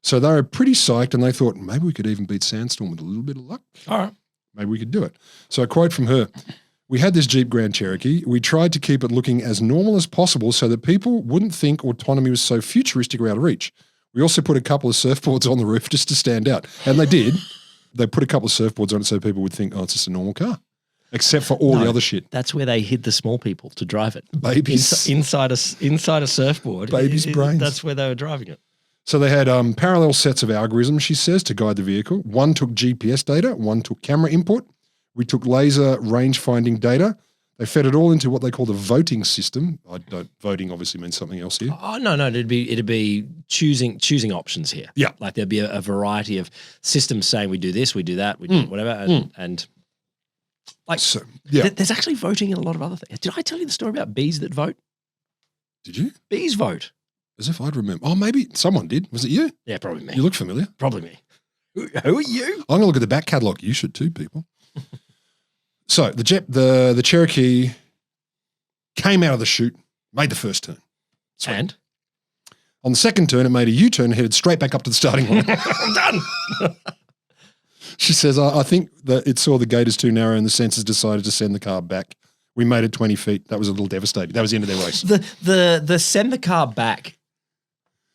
A: So they were pretty psyched, and they thought maybe we could even beat Sandstorm with a little bit of luck.
B: All right.
A: Maybe we could do it. So a quote from her, we had this Jeep Grand Cherokee. We tried to keep it looking as normal as possible so that people wouldn't think autonomy was so futuristic or out of reach. We also put a couple of surfboards on the roof just to stand out. And they did. They put a couple of surfboards on it so people would think, oh, it's just a normal car. Except for all the other shit.
B: That's where they hid the small people to drive it.
A: Babies.
B: Inside a surfboard.
A: Babies' brains.
B: That's where they were driving it.
A: So they had parallel sets of algorithms, she says, to guide the vehicle. One took GPS data. One took camera input. We took laser range finding data. They fed it all into what they call the voting system. Voting obviously means something else here.
B: Oh, no. It'd be choosing options here.
A: Yeah.
B: Like there'd be a variety of systems saying we do this, we do that, we do whatever. And like, so, yeah. There's actually voting in a lot of other things. Did I tell you the story about bees that vote?
A: Did you?
B: Bees vote.
A: As if I'd remember. Oh, maybe someone did. Was it you?
B: Yeah, probably me.
A: You look familiar.
B: Probably me. Who are you?
A: I'm going to look at the back catalogue. You should too, people. So the Cherokee came out of the chute, made the first turn.
B: Sweet. And?
A: On the second turn, it made a U-turn and headed straight back up to the starting line.
B: I'm done.
A: She says, I think that it saw the gate as too narrow and the sensors decided to send the car back. We made it 20 feet. That was a little devastating. That was the end of their race.
B: The send the car back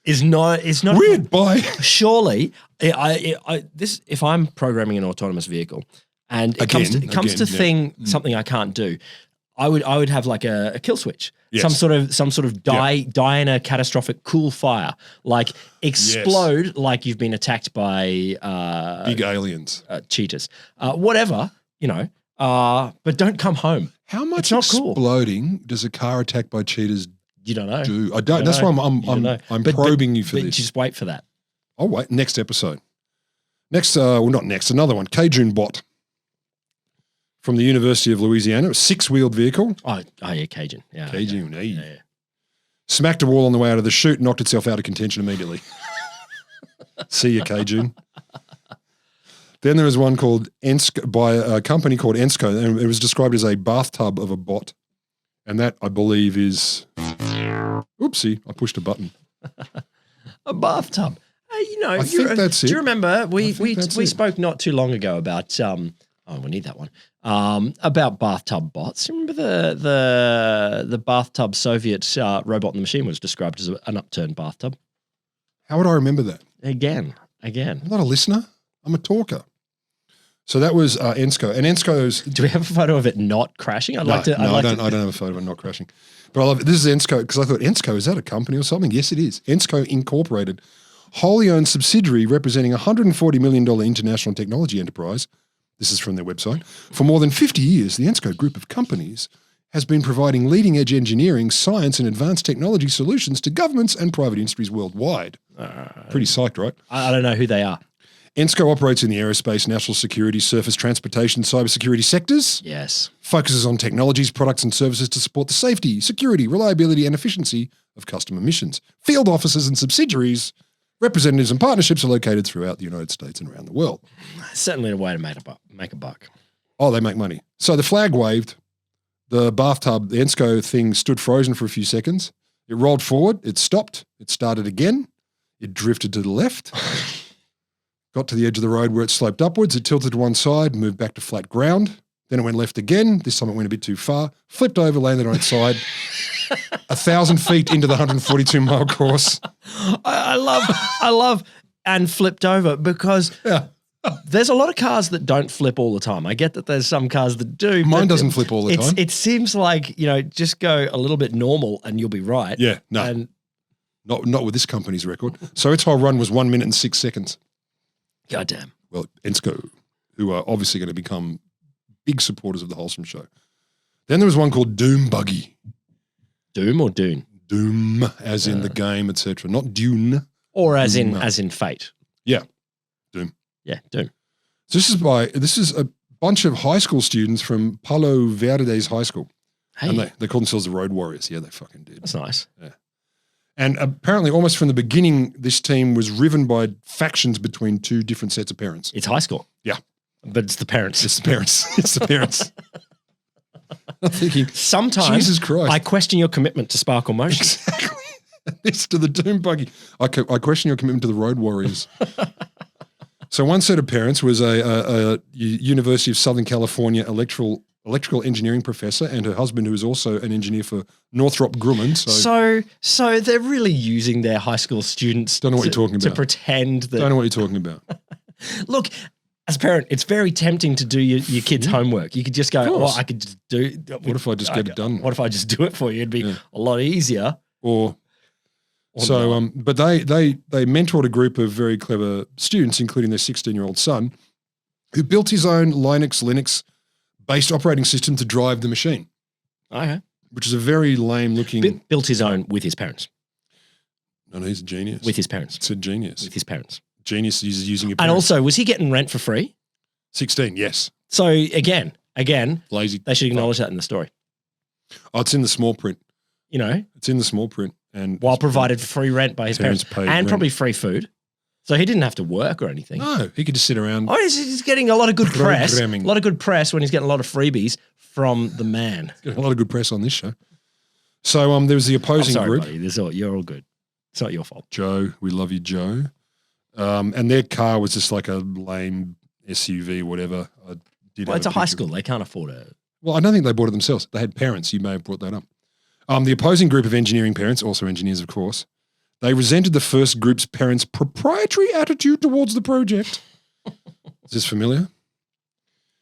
B: is not
A: weird. Bye.
B: Surely, if I'm programming an autonomous vehicle and it comes to something I can't do, I would have like a kill switch. Yes. Some sort of die in a catastrophic cool fire, like explode like you've been attacked by
A: big aliens,
B: cheetahs, whatever, but don't come home.
A: How much exploding does a car attacked by cheetahs
B: you don't know?
A: Do I don't? That's why I'm probing you for this.
B: Just wait for that.
A: I'll wait. Next episode. Not next. Another one. Cajun Bot. From the University of Louisiana, a 6-wheeled vehicle.
B: Oh yeah, Cajun. Yeah,
A: Cajun. Okay. Yeah. Smacked a wall on the way out of the chute, knocked itself out of contention immediately. See you, Cajun. Then there was one called Ensko, by a company called Ensko, and it was described as a bathtub of a bot. And that, I believe, is... Oopsie, I pushed a button.
B: A bathtub.
A: I think that's it.
B: Do you remember, we spoke not too long ago about... we need that one. About bathtub bots. Remember the bathtub Soviet robot in the machine was described as an upturned bathtub?
A: How would I remember that?
B: Again.
A: I'm not a listener. I'm a talker. So that was Ensko. And Ensko's...
B: Do we have a photo of it not crashing? I don't
A: have a photo of it not crashing. But I love it. This is Ensko, because I thought, Ensko, is that a company or something? Yes, it is. Ensko Incorporated. wholly owned subsidiary representing a $140 million international technology enterprise. This is from their website. For more than 50 years, the ENSCO group of companies has been providing leading-edge engineering, science, and advanced technology solutions to governments and private industries worldwide. Pretty psyched, right?
B: I don't know who they are.
A: ENSCO operates in the aerospace, national security, surface transportation, cybersecurity sectors.
B: Yes.
A: Focuses on technologies, products, and services to support the safety, security, reliability, and efficiency of customer missions. Field offices and subsidiaries, representatives and partnerships are located throughout the United States and around the world.
B: Certainly a way to make a buck.
A: Oh, they make money. So the flag waved. The bathtub, the ENSCO thing stood frozen for a few seconds. It rolled forward. It stopped. It started again. It drifted to the left. Got to the edge of the road where it sloped upwards. It tilted to one side, moved back to flat ground. Then it went left again. This time it went a bit too far. Flipped over, landed on its side. 1,000 feet into the 142-mile course.
B: I love, and flipped over because there's a lot of cars that don't flip all the time. I get that there's some cars that do.
A: Mine doesn't flip all the time.
B: It seems like, just go a little bit normal and you'll be right.
A: Yeah, no.
B: And
A: not with this company's record. So its whole run was 1 minute and 6 seconds.
B: Goddamn.
A: Well, ENSCO, who are obviously going to become big supporters of the Wholesome Show. Then there was one called Doom Buggy.
B: Doom or Dune?
A: Doom, as in the game, etc. Not Dune.
B: Or as in Fate.
A: Yeah, Doom.
B: Yeah, Doom.
A: So this is a bunch of high school students from Palo Verdes High School.
B: Hey.
A: And they call themselves the Road Warriors. Yeah, they fucking did.
B: That's nice.
A: Yeah. And apparently almost from the beginning, this team was riven by factions between two different sets of parents.
B: It's high school.
A: Yeah.
B: But it's the parents.
A: It's the parents. It's the parents. I'm thinking,
B: sometimes
A: Jesus Christ.
B: I question your commitment to Sparkle Motion.
A: Exactly. This to the Doom Buggy. I question your commitment to the Road Warriors. So one set of parents was a University of Southern California electrical engineering professor and her husband, who is also an engineer for Northrop Grumman.
B: So they're really using their high school students
A: Don't know what you're talking
B: to
A: about.
B: pretend that.
A: Don't know what you're talking about.
B: Look, as a parent, it's very tempting to do your kids' homework. You could just go, well, I could just do.
A: What if I just get it done?
B: What if I just do it for you? It'd be a lot easier.
A: But they mentored a group of very clever students, including their 16-year-old son, who built his own Linux-based operating system to drive the machine.
B: Okay.
A: Which is a very lame-looking...
B: Built his own with his parents.
A: No, he's a genius.
B: With his parents.
A: It's a genius.
B: With his parents.
A: Genius is using your
B: And
A: parents.
B: also, was he getting rent for free?
A: 16, yes.
B: So again,
A: Lazy.
B: they should acknowledge that in the story.
A: Oh, it's in the small print.
B: It's
A: in the small print. And
B: while provided free rent by his parents
A: paid
B: and
A: rent.
B: probably free food. So he didn't have to work or anything.
A: No, he could just sit around.
B: Oh, he's getting a lot of good press.
A: Programming.
B: A lot of good press when he's getting a lot of freebies from the man.
A: Getting a lot of good press on this show. So there was the opposing
B: sorry,
A: group.
B: buddy. You're all good. It's not your fault.
A: Joe, we love you, Joe. And their car was just like a lame SUV, whatever.
B: It's a high school. They can't afford it.
A: Well, I don't think they bought it themselves. They had parents. You may have brought that up. The opposing group of engineering parents, also engineers, of course, they resented the first group's parents' proprietary attitude towards the project. Is this familiar?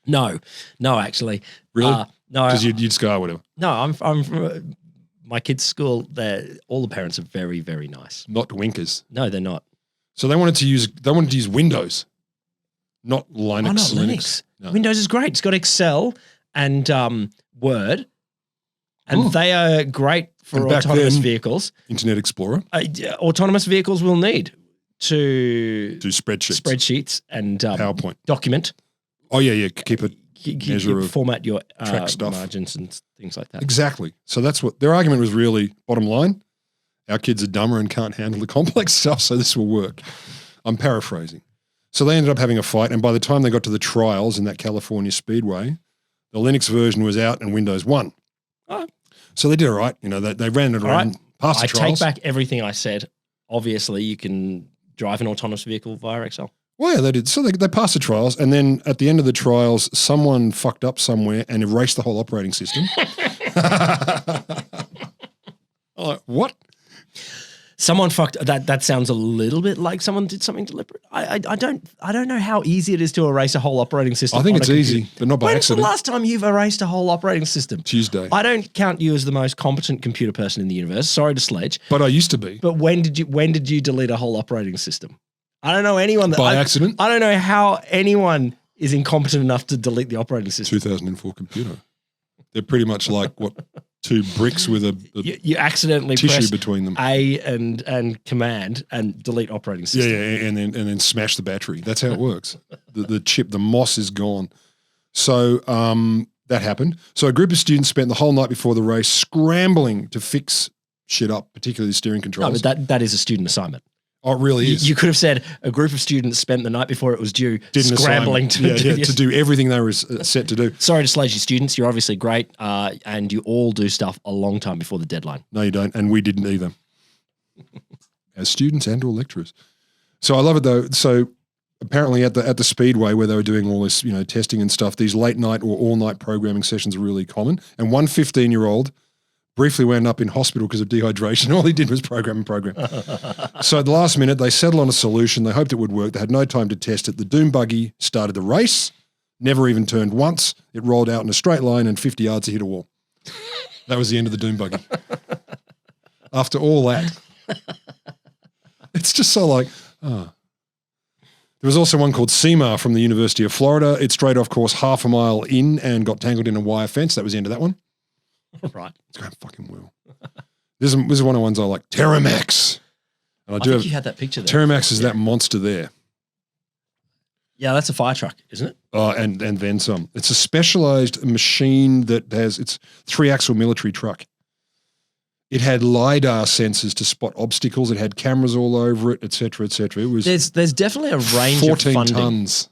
B: No, actually.
A: Really?
B: No.
A: Because you'd just go, whatever.
B: No, I'm from my kids' school. All the parents are very, very nice.
A: Not winkers.
B: No, they're not.
A: So they wanted to use Windows, not Linux.
B: Oh, not Linux.
A: No.
B: Windows is great. It's got Excel and Word, and they are great for autonomous vehicles.
A: Internet Explorer.
B: Autonomous vehicles will need to
A: do spreadsheets
B: and
A: PowerPoint
B: document.
A: Oh yeah. Keep a measure of
B: format your
A: track stuff,
B: margins and things like that.
A: Exactly. So that's what their argument was really. Bottom line, our kids are dumber and can't handle the complex stuff, so this will work. I'm paraphrasing. So they ended up having a fight, and by the time they got to the trials in that California Speedway, the Linux version was out and Windows won.
B: Oh.
A: So they did all right. They ran it around, passed the trials.
B: I take back everything I said. Obviously, you can drive an autonomous vehicle via Excel.
A: Well, yeah, they did. So they passed the trials, and then at the end of the trials, someone fucked up somewhere and erased the whole operating system. What?
B: Someone fucked that. That sounds a little bit like someone did something deliberate. I don't know how easy it is to erase a whole operating system.
A: I think it's easy, but not by accident.
B: When's the last time you've erased a whole operating system?
A: Tuesday.
B: I don't count you as the most competent computer person in the universe. Sorry to sledge.
A: But I used to be.
B: But when did you delete a whole operating system? I don't know anyone that
A: by accident.
B: I don't know how anyone is incompetent enough to delete the operating system.
A: 2004 computer. They're pretty much like what? 2 bricks with a
B: you accidentally
A: tissue
B: press
A: between them.
B: A and command and delete operating system.
A: Yeah, and then smash the battery. That's how it works. the chip, the MOS is gone. So that happened. So a group of students spent the whole night before the race scrambling to fix shit up, particularly the steering controls.
B: No, but that is a student assignment.
A: Oh, it really is.
B: You could have said a group of students spent the night before it was due scrambling to
A: do everything they were set to do.
B: Sorry to slate you students. You're obviously great and you all do stuff a long time before the deadline.
A: No, you don't. And we didn't either. As students and or lecturers. So I love it though. So apparently at the Speedway where they were doing all this, testing and stuff, these late night or all night programming sessions are really common. And one 15-year-old briefly wound up in hospital because of dehydration. All he did was program. So at the last minute, they settled on a solution. They hoped it would work. They had no time to test it. The Doom buggy started the race, never even turned once. It rolled out in a straight line and 50 yards it hit a wall. That was the end of the Doom buggy. After all that, it's just so like, oh. There was also one called SEMA from the University of Florida. It strayed off course half a mile in and got tangled in a wire fence. That was the end of that one.
B: Right.
A: It's going fucking well. This is one of the ones I like. Terramax. And
B: I think you had that picture there.
A: Terramax is that monster there.
B: Yeah, that's a fire truck, isn't it?
A: And then some. It's a specialized machine that it's 3-axle military truck. It had LiDAR sensors to spot obstacles. It had cameras all over it, et cetera, et cetera. It was
B: there's definitely a range
A: 14
B: of funding.
A: tons.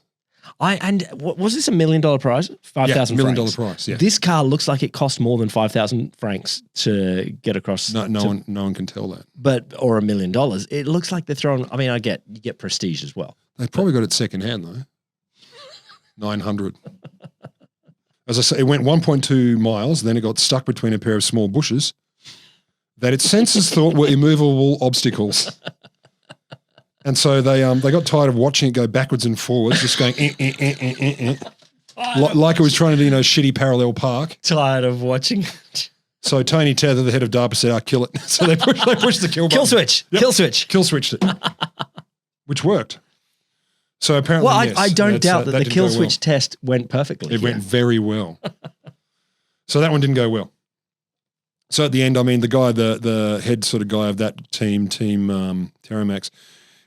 B: Was this $1 million prize? 5,000
A: $1 million
B: francs.
A: prize. Yeah.
B: This car looks like it cost more than 5,000 francs to get across.
A: No one can tell that.
B: Or $1 million. It looks like they're throwing. I mean, you get prestige as well.
A: They probably got it second hand though. 900. As I say, it went 1.2 miles. Then it got stuck between a pair of small bushes that its sensors thought were immovable obstacles. And so they got tired of watching it go backwards and forwards, just going like it was trying to do shitty parallel park.
B: Tired of watching.
A: So Tony Tether, the head of DARPA, said, kill it. So they pushed the kill button.
B: Kill switch.
A: Yep.
B: Kill switch.
A: Kill switched it, which worked. So apparently,
B: well,
A: yes,
B: I don't doubt that the kill switch
A: well.
B: test went perfectly.
A: It went very well. So that one didn't go well. So at the end, I mean, the guy, the head sort of guy of that team Terramax,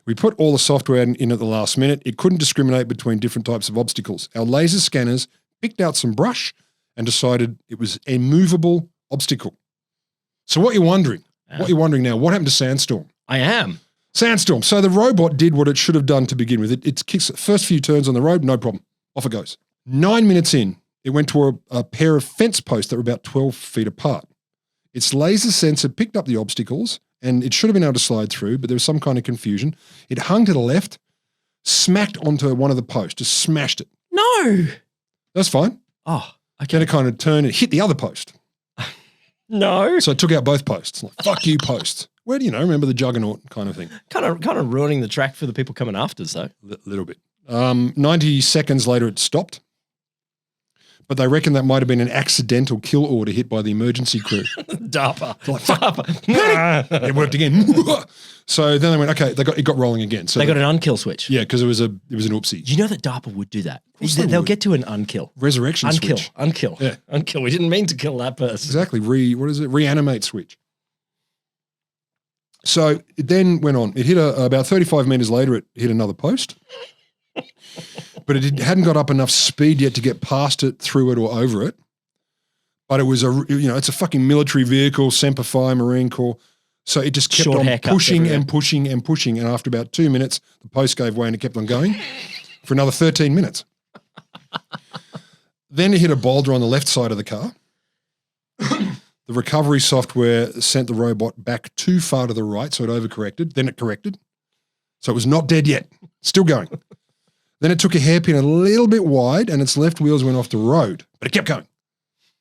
A: we put all the software in at the last minute. It couldn't discriminate between different types of obstacles. Our laser scanners picked out some brush and decided it was a movable obstacle. So what you're wondering now, what happened to Sandstorm?
B: I am.
A: Sandstorm. So the robot did what it should have done to begin with. It kicks the first few turns on the road, no problem. Off it goes. 9 minutes in, it went to a pair of fence posts that were about 12 feet apart. Its laser sensor picked up the obstacles and it should have been able to slide through, but there was some kind of confusion. It hung to the left, smacked onto one of the posts, just smashed it.
B: No.
A: That's fine.
B: Oh, okay.
A: Then it kind of turned and hit the other post.
B: No.
A: So it took out both posts. Like, fuck you, posts. Where do remember the juggernaut kind of thing?
B: Kind of ruining the track for the people coming after us, though.
A: Little bit. 90 seconds later, it stopped. But they reckon that might have been an accidental kill order hit by the emergency crew.
B: DARPA.
A: Like, DARPA. It worked again. So then they went, okay, it got rolling again. So
B: they got an unkill switch.
A: Yeah, because it was an oopsie.
B: You know that DARPA would do that.
A: They'll
B: get to an unkill.
A: Resurrection switch.
B: Unkill. Yeah. Unkill. We didn't mean to kill that person.
A: Exactly. Reanimate switch. So it then went on. It hit about 35 meters later, it hit another post. But it hadn't got up enough speed yet to get past it, through it, or over it. But it was it's a fucking military vehicle, Semper Fi, Marine Corps. So it just kept on pushing and pushing and pushing. And after about 2 minutes, the post gave way and it kept on going for another 13 minutes. Then it hit a boulder on the left side of the car. The recovery software sent the robot back too far to the right, so it overcorrected. Then it corrected. So it was not dead yet. Still going. Then it took a hairpin a little bit wide and its left wheels went off the road, but it kept going.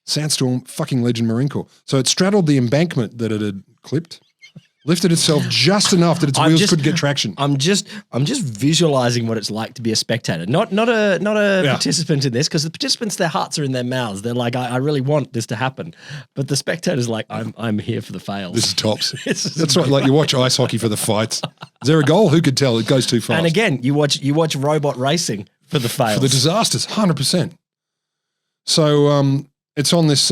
A: Sandstorm, fucking legend Marine Corps. So it straddled the embankment that it had clipped, Lifted itself just enough that its wheels could get traction.
B: I'm just visualizing what it's like to be a spectator, not a participant in this, because the participants, their hearts are in their mouths. They're like, I really want this to happen, but the spectator's like, I'm here for the fails.
A: This is tops. That's right. Like you watch ice hockey for the fights. Is there a goal? Who could tell? It goes too fast.
B: And again, you watch robot racing for the fails,
A: for the disasters. 100%. So it's on this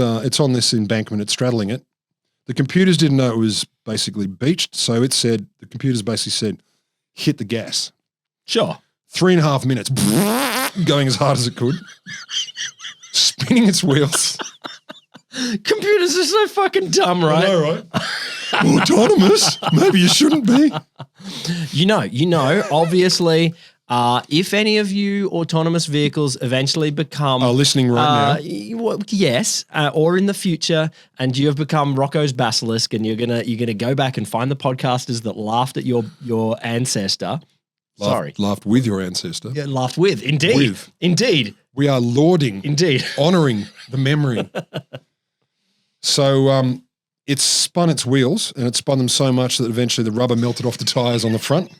A: embankment. It's straddling it. The computers didn't know it was basically beached, so the computers basically said, hit the gas.
B: Sure.
A: 3.5 minutes, going as hard as it could, spinning its wheels.
B: Computers are so fucking dumb, right?
A: I know, right? Autonomous? Maybe you shouldn't be.
B: You know, obviously, if any of you autonomous vehicles eventually become
A: listening right now,
B: yes, or in the future, and you have become Rocco's basilisk, and you're gonna go back and find the podcasters that laughed at your ancestor.
A: Laughed with your ancestor.
B: Yeah, laughed with, indeed.
A: We are lauding, honouring the memory. So it spun its wheels, and it spun them so much that eventually the rubber melted off the tyres on the front.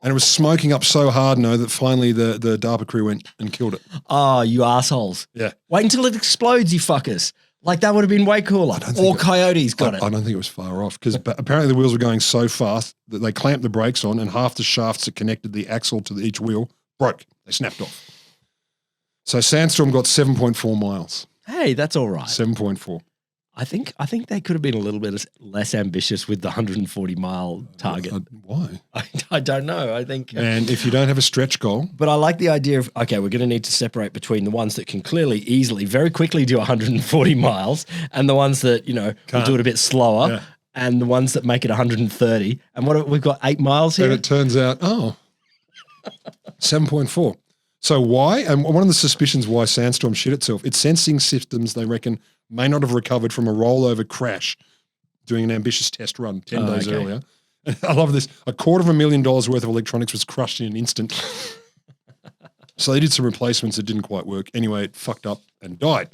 A: And it was smoking up so hard, that finally the DARPA crew went and killed it.
B: Oh, you assholes.
A: Yeah.
B: Wait until it explodes, you fuckers. Like, that would have been way cooler. Or coyotes got it.
A: I don't think it was far off, because apparently the wheels were going so fast that they clamped the brakes on, and half the shafts that connected the axle to each wheel broke. They snapped off. So Sandstorm got 7.4 miles.
B: Hey, that's all right.
A: 7.4.
B: I think they could have been a little bit less ambitious with the 140-mile target.
A: Why?
B: I don't know. I think.
A: And if you don't have a stretch goal.
B: But I like the idea of, okay, we're going to need to separate between the ones that can clearly, easily, very quickly do 140 miles and the ones that, will do it a bit slower and the ones that make it 130. And we've got 8 miles here?
A: And it turns out, 7.4. So why? And one of the suspicions why Sandstorm shit itself, its sensing systems, they reckon, may not have recovered from a rollover crash doing an ambitious test run 10 days earlier. And I love this. $250,000 worth of electronics was crushed in an instant. So they did some replacements that didn't quite work. Anyway, it fucked up and died.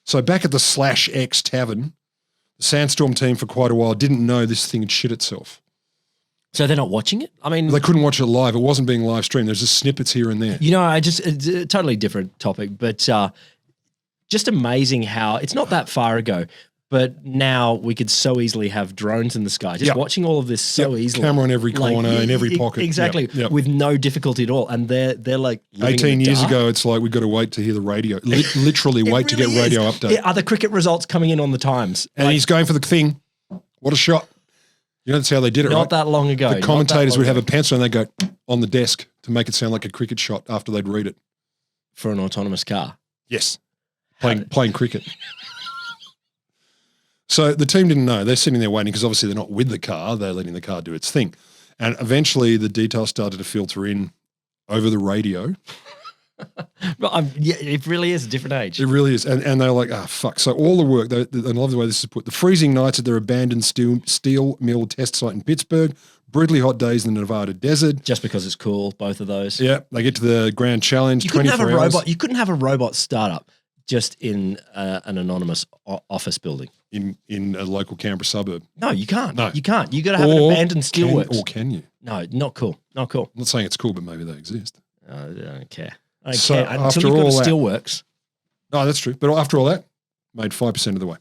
A: So back at the /X Tavern, the Sandstorm team for quite a while didn't know this thing had shit itself.
B: So they're not watching it? I mean,
A: they couldn't watch it live. It wasn't being live streamed. There's just snippets here and there.
B: It's a totally different topic, but just amazing how it's not that far ago, but now we could so easily have drones in the sky. Just watching all of this so easily.
A: Camera in every corner, in every pocket.
B: Exactly, with no difficulty at all. And they're like
A: 18 years ago, it's like we've got to wait to hear the radio. Literally wait to get radio update.
B: Are the cricket results coming in on the Times?
A: And he's going for the thing. What a shot. That's how they did it, right?
B: Not that long ago.
A: The commentators would have a pencil and they'd go on the desk to make it sound like a cricket shot after they'd read it.
B: For an autonomous car?
A: Yes. Playing cricket. So the team didn't know. They're sitting there waiting because obviously they're not with the car. They're letting the car do its thing. And eventually the details started to filter in over the radio.
B: It really is a different age.
A: It really is. And they're like, fuck. So all the work, I love the way this is put. The freezing nights at their abandoned steel mill test site in Pittsburgh, brutally hot days in the Nevada desert.
B: Just because it's cool, both of those.
A: Yeah. They get to the Grand Challenge, 24 hours.
B: You couldn't have a robot startup just in an anonymous office building.
A: In a local Canberra suburb.
B: No, you can't. No. You can't. You got to have an abandoned steelworks.
A: Or can you?
B: No, not cool. Not cool.
A: I'm not saying it's cool, but maybe they exist.
B: I don't care.
A: So
B: until you've got a steelworks.
A: No, that's true. But after all that, made 5% of the way.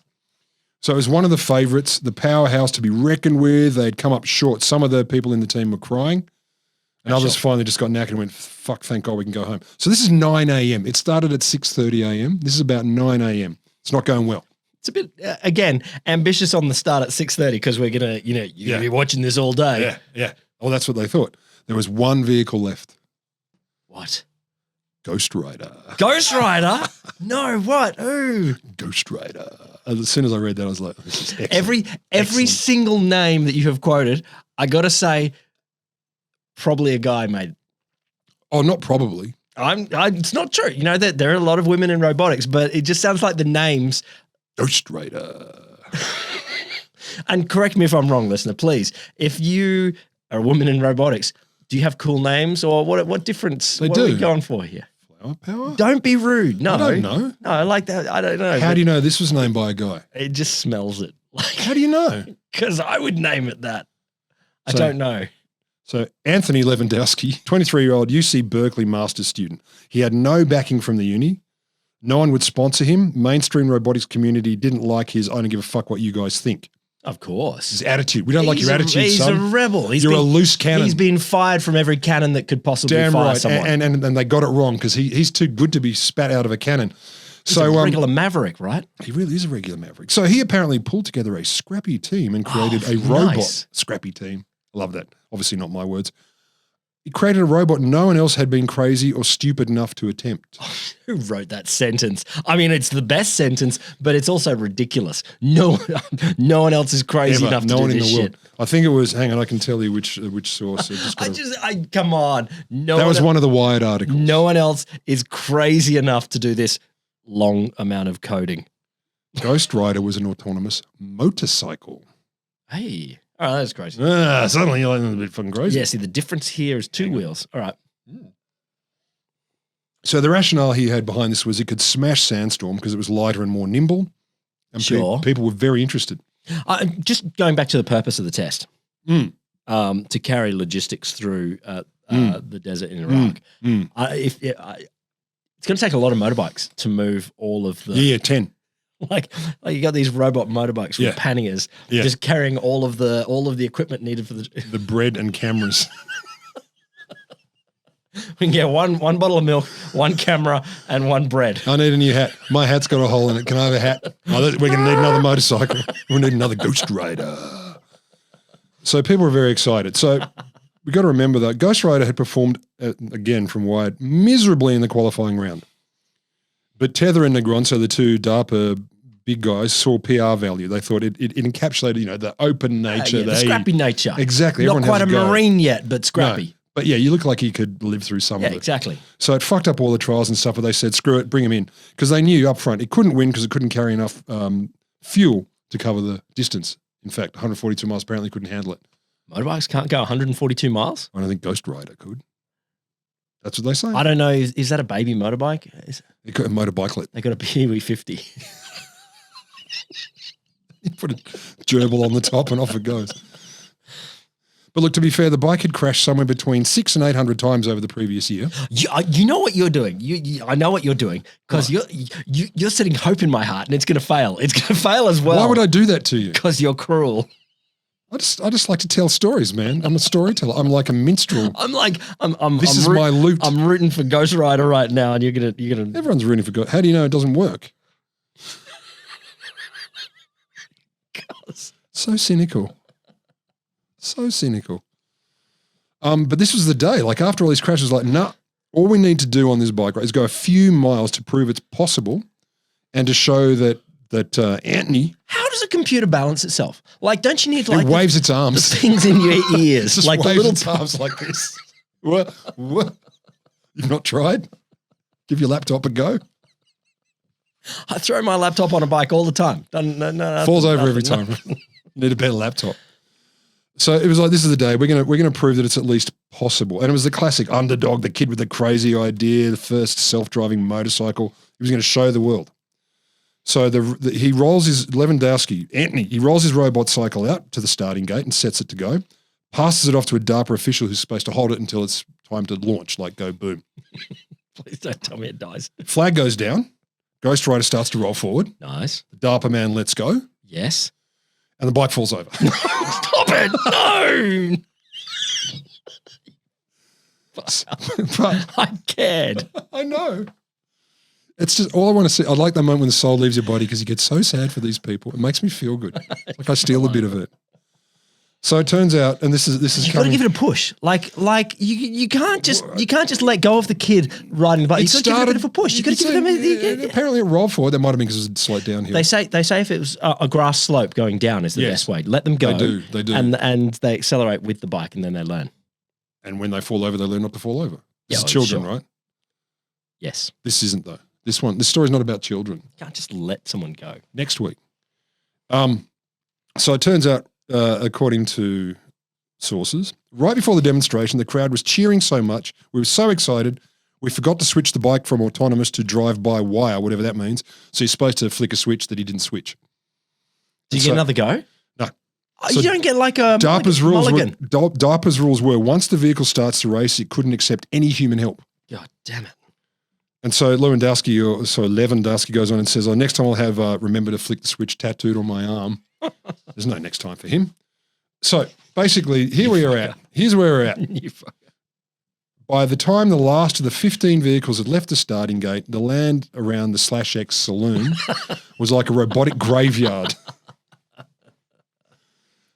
A: So it was one of the favourites, the powerhouse to be reckoned with. They'd come up short. Some of the people in the team were crying. And others finally just got knackered and went, fuck, thank God we can go home. So this is 9 a.m. It started at 6:30 a.m. This is about 9 a.m. It's not going well.
B: It's a bit, again, ambitious on the start at 6:30 because we're going to, you're going to be watching this all day.
A: Yeah. Oh, that's what they thought. There was one vehicle left.
B: What?
A: Ghost Rider.
B: Ghost Rider? No, what? Ooh.
A: Ghost Rider. As soon as I read that, I was like, this is excellent.
B: Every single name that you have quoted, I got to say, probably a guy, mate.
A: Oh, not probably.
B: It's not true. That there are a lot of women in robotics, but it just sounds like the names.
A: Ghost Rider.
B: And correct me if I'm wrong, listener, please. If you are a woman in robotics, do you have cool names or what difference? What are we going for here?
A: Flower power?
B: Don't be rude. No.
A: I don't know.
B: No, I like that. I don't know.
A: How do you know this was named by a guy?
B: It just smells it. Like,
A: How do you know?
B: because I would name it that. I don't know.
A: So Anthony Lewandowski, 23-year-old UC Berkeley master's student. He had no backing from the uni. No one would sponsor him. Mainstream robotics community didn't like his I don't give a fuck what you guys think.
B: Of course.
A: His attitude. We don't like your attitude,
B: he's
A: son.
B: He's a rebel.
A: You're a loose cannon.
B: He's been fired from every cannon that could possibly fire someone.
A: And they got it wrong because he's too good to be spat out of a cannon.
B: He's a regular maverick, right?
A: He really is a regular maverick. So he apparently pulled together a scrappy team and created a robot scrappy team. I love that. Obviously not my words. He created a robot no one else had been crazy or stupid enough to attempt.
B: Who wrote that sentence? I mean, it's the best sentence, but it's also ridiculous. No one else is crazy enough to do this shit.
A: I think it was, hang on, I can tell you which source.
B: Come on.
A: That was one of the Wired articles.
B: No one else is crazy enough to do this long amount of coding.
A: Ghost Rider was an autonomous motorcycle.
B: Hey. All right, that's crazy.
A: Suddenly you're like a bit fucking crazy.
B: Yeah, see, the difference here is two wheels. All right.
A: So the rationale he had behind this was it could smash Sandstorm because it was lighter and more nimble. And people were very interested.
B: Just going back to the purpose of the test, to carry logistics through the desert in Iraq. It's going to take a lot of motorbikes to move all of the...
A: Yeah, 10.
B: Like you got these robot motorbikes with panniers, just carrying all of the equipment needed for the
A: bread and cameras.
B: We can get one bottle of milk, one camera, and one bread.
A: I need a new hat. My hat's got a hole in it. Can I have a hat? We're going to need another motorcycle. We need another Ghost Rider. So people were very excited. So we got to remember that Ghost Rider had performed again from Wired miserably in the qualifying round. But Tether and Negron, so the two DARPA big guys, saw PR value. They thought it encapsulated, the open nature.
B: The scrappy nature.
A: Exactly.
B: Not quite a marine yet, but scrappy.
A: No. But yeah, you look like you could live through some of it.
B: Exactly.
A: So it fucked up all the trials and stuff, but they said, screw it, bring him in. Because they knew up front it couldn't win because it couldn't carry enough fuel to cover the distance. In fact, 142 miles apparently couldn't handle it.
B: Motorbikes can't go 142 miles?
A: I don't think Ghost Rider could. That's what they say.
B: I don't know. Is that a baby motorbike?
A: They got a motorbikelet.
B: They got a Pee-wee 50.
A: You put a gerbil on the top and off it goes. But look, to be fair, the bike had crashed somewhere between 600 and 800 times over the previous year.
B: You know what you're doing. I know what you're doing because you're setting hope in my heart, and it's going to fail. It's going to fail as well.
A: Why would I do that to you?
B: Because you're cruel.
A: I just like to tell stories, man. I'm a storyteller. I'm like a minstrel.
B: This is my loot. I'm rooting for Ghost Rider right now, and you're gonna.
A: Everyone's rooting for Ghost. How do you know it doesn't work? So cynical. So cynical. But this was the day. Like after all these crashes, like, nah, all we need to do on this bike is go a few miles to prove it's possible and to show that Anthony.
B: How does a computer balance itself? Like, don't you need
A: it waves its arms,
B: the things in your ears,
A: just
B: like
A: waves
B: the little
A: its arms like this? What? You've not tried? Give your laptop a go.
B: I throw my laptop on a bike all the time.
A: Falls over every time. You need a better laptop. So it was like, this is the day. We're gonna prove that it's at least possible. And it was the classic underdog, the kid with the crazy idea, the first self-driving motorcycle. He was going to show the world. So he rolls his Anthony, he rolls his robot cycle out to the starting gate and sets it to go, passes it off to a DARPA official who's supposed to hold it until it's time to launch, like go boom.
B: Please don't tell me it dies.
A: Flag goes down. Ghost Rider starts to roll forward.
B: Nice.
A: The DARPA man lets go.
B: Yes.
A: And the bike falls over.
B: Stop it. No. But I cared.
A: I know. It's just all I want to see. I like the moment when the soul leaves your body because you get so sad for these people. It makes me feel good. Like I steal a bit of it. So it turns out, and this is
B: you got to give it a push. Like you can't just let go of the kid riding the bike. You got to give it a bit of a push. You got to give them.
A: Apparently, it rolled forward. That might have been because it was slight downhill.
B: They say if it was a grass slope going down is the best way. Let them go.
A: They do,
B: and they accelerate with the bike, and then they learn.
A: And when they fall over, they learn not to fall over. This is children, right?
B: Yes.
A: This isn't though. This story's not about children.
B: You can't just let someone go.
A: Next week. So it turns out, according to sources, right before the demonstration, the crowd was cheering so much, we were so excited, we forgot to switch the bike from autonomous to drive-by-wire, whatever that means. So you're supposed to flick a switch that he didn't switch.
B: Do you get another go?
A: No.
B: So you don't get like a
A: DARPA's
B: mulligan.
A: rules were once the vehicle starts to race, it couldn't accept any human help.
B: God damn it.
A: And so Lewandowski goes on and says, next time I'll have remember to flick the switch tattooed on my arm. There's no next time for him. So basically, here's where we're at. By the time the last of the 15 vehicles had left the starting gate, the land around the /X saloon was like a robotic graveyard.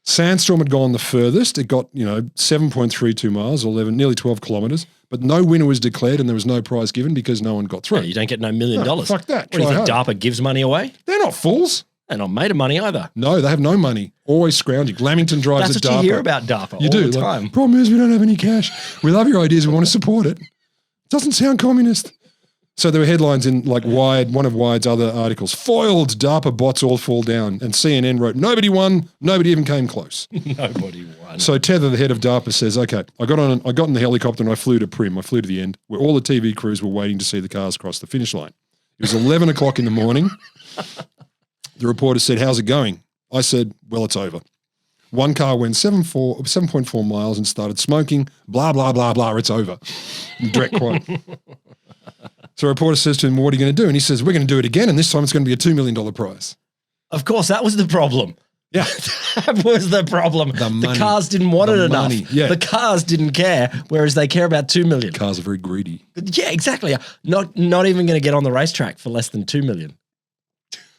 A: Sandstorm had gone the furthest. It got, 7.32 miles, nearly 12 kilometres, but no winner was declared and there was no prize given because no one got through.
B: You don't get no $1 million.
A: Fuck that.
B: What do you think, DARPA gives money away?
A: They're not fools.
B: They're not made of money either.
A: No, they have no money. Always scrounging. Lamington drives
B: That's
A: at DARPA.
B: what you hear about DARPA
A: You
B: all
A: do.
B: the time.
A: Problem is we don't have any cash. We love your ideas. We want to support it. Doesn't sound communist. So there were headlines in one of Wired's other articles. Foiled, DARPA bots all fall down. And CNN wrote, nobody won. Nobody even came close.
B: Nobody won.
A: So Tether, the head of DARPA, says, okay, I got in the helicopter and I flew to Prim. I flew to the end where all the TV crews were waiting to see the cars cross the finish line. It was 11 o'clock in the morning. The reporter said, how's it going? I said, well, it's over. One car went 7.4 miles and started smoking. Blah, blah, blah, blah. It's over. Direct quote. So a reporter says to him, what are you going to do? And he says, we're going to do it again. And this time it's going to be a $2 million prize.
B: Of course, that was the problem.
A: Yeah.
B: That was the problem. The cars didn't want it enough.
A: Yeah.
B: The cars didn't care, whereas they care about $2 million.
A: Cars are very greedy.
B: Yeah, exactly. Not even going to get on the racetrack for less than $2 million.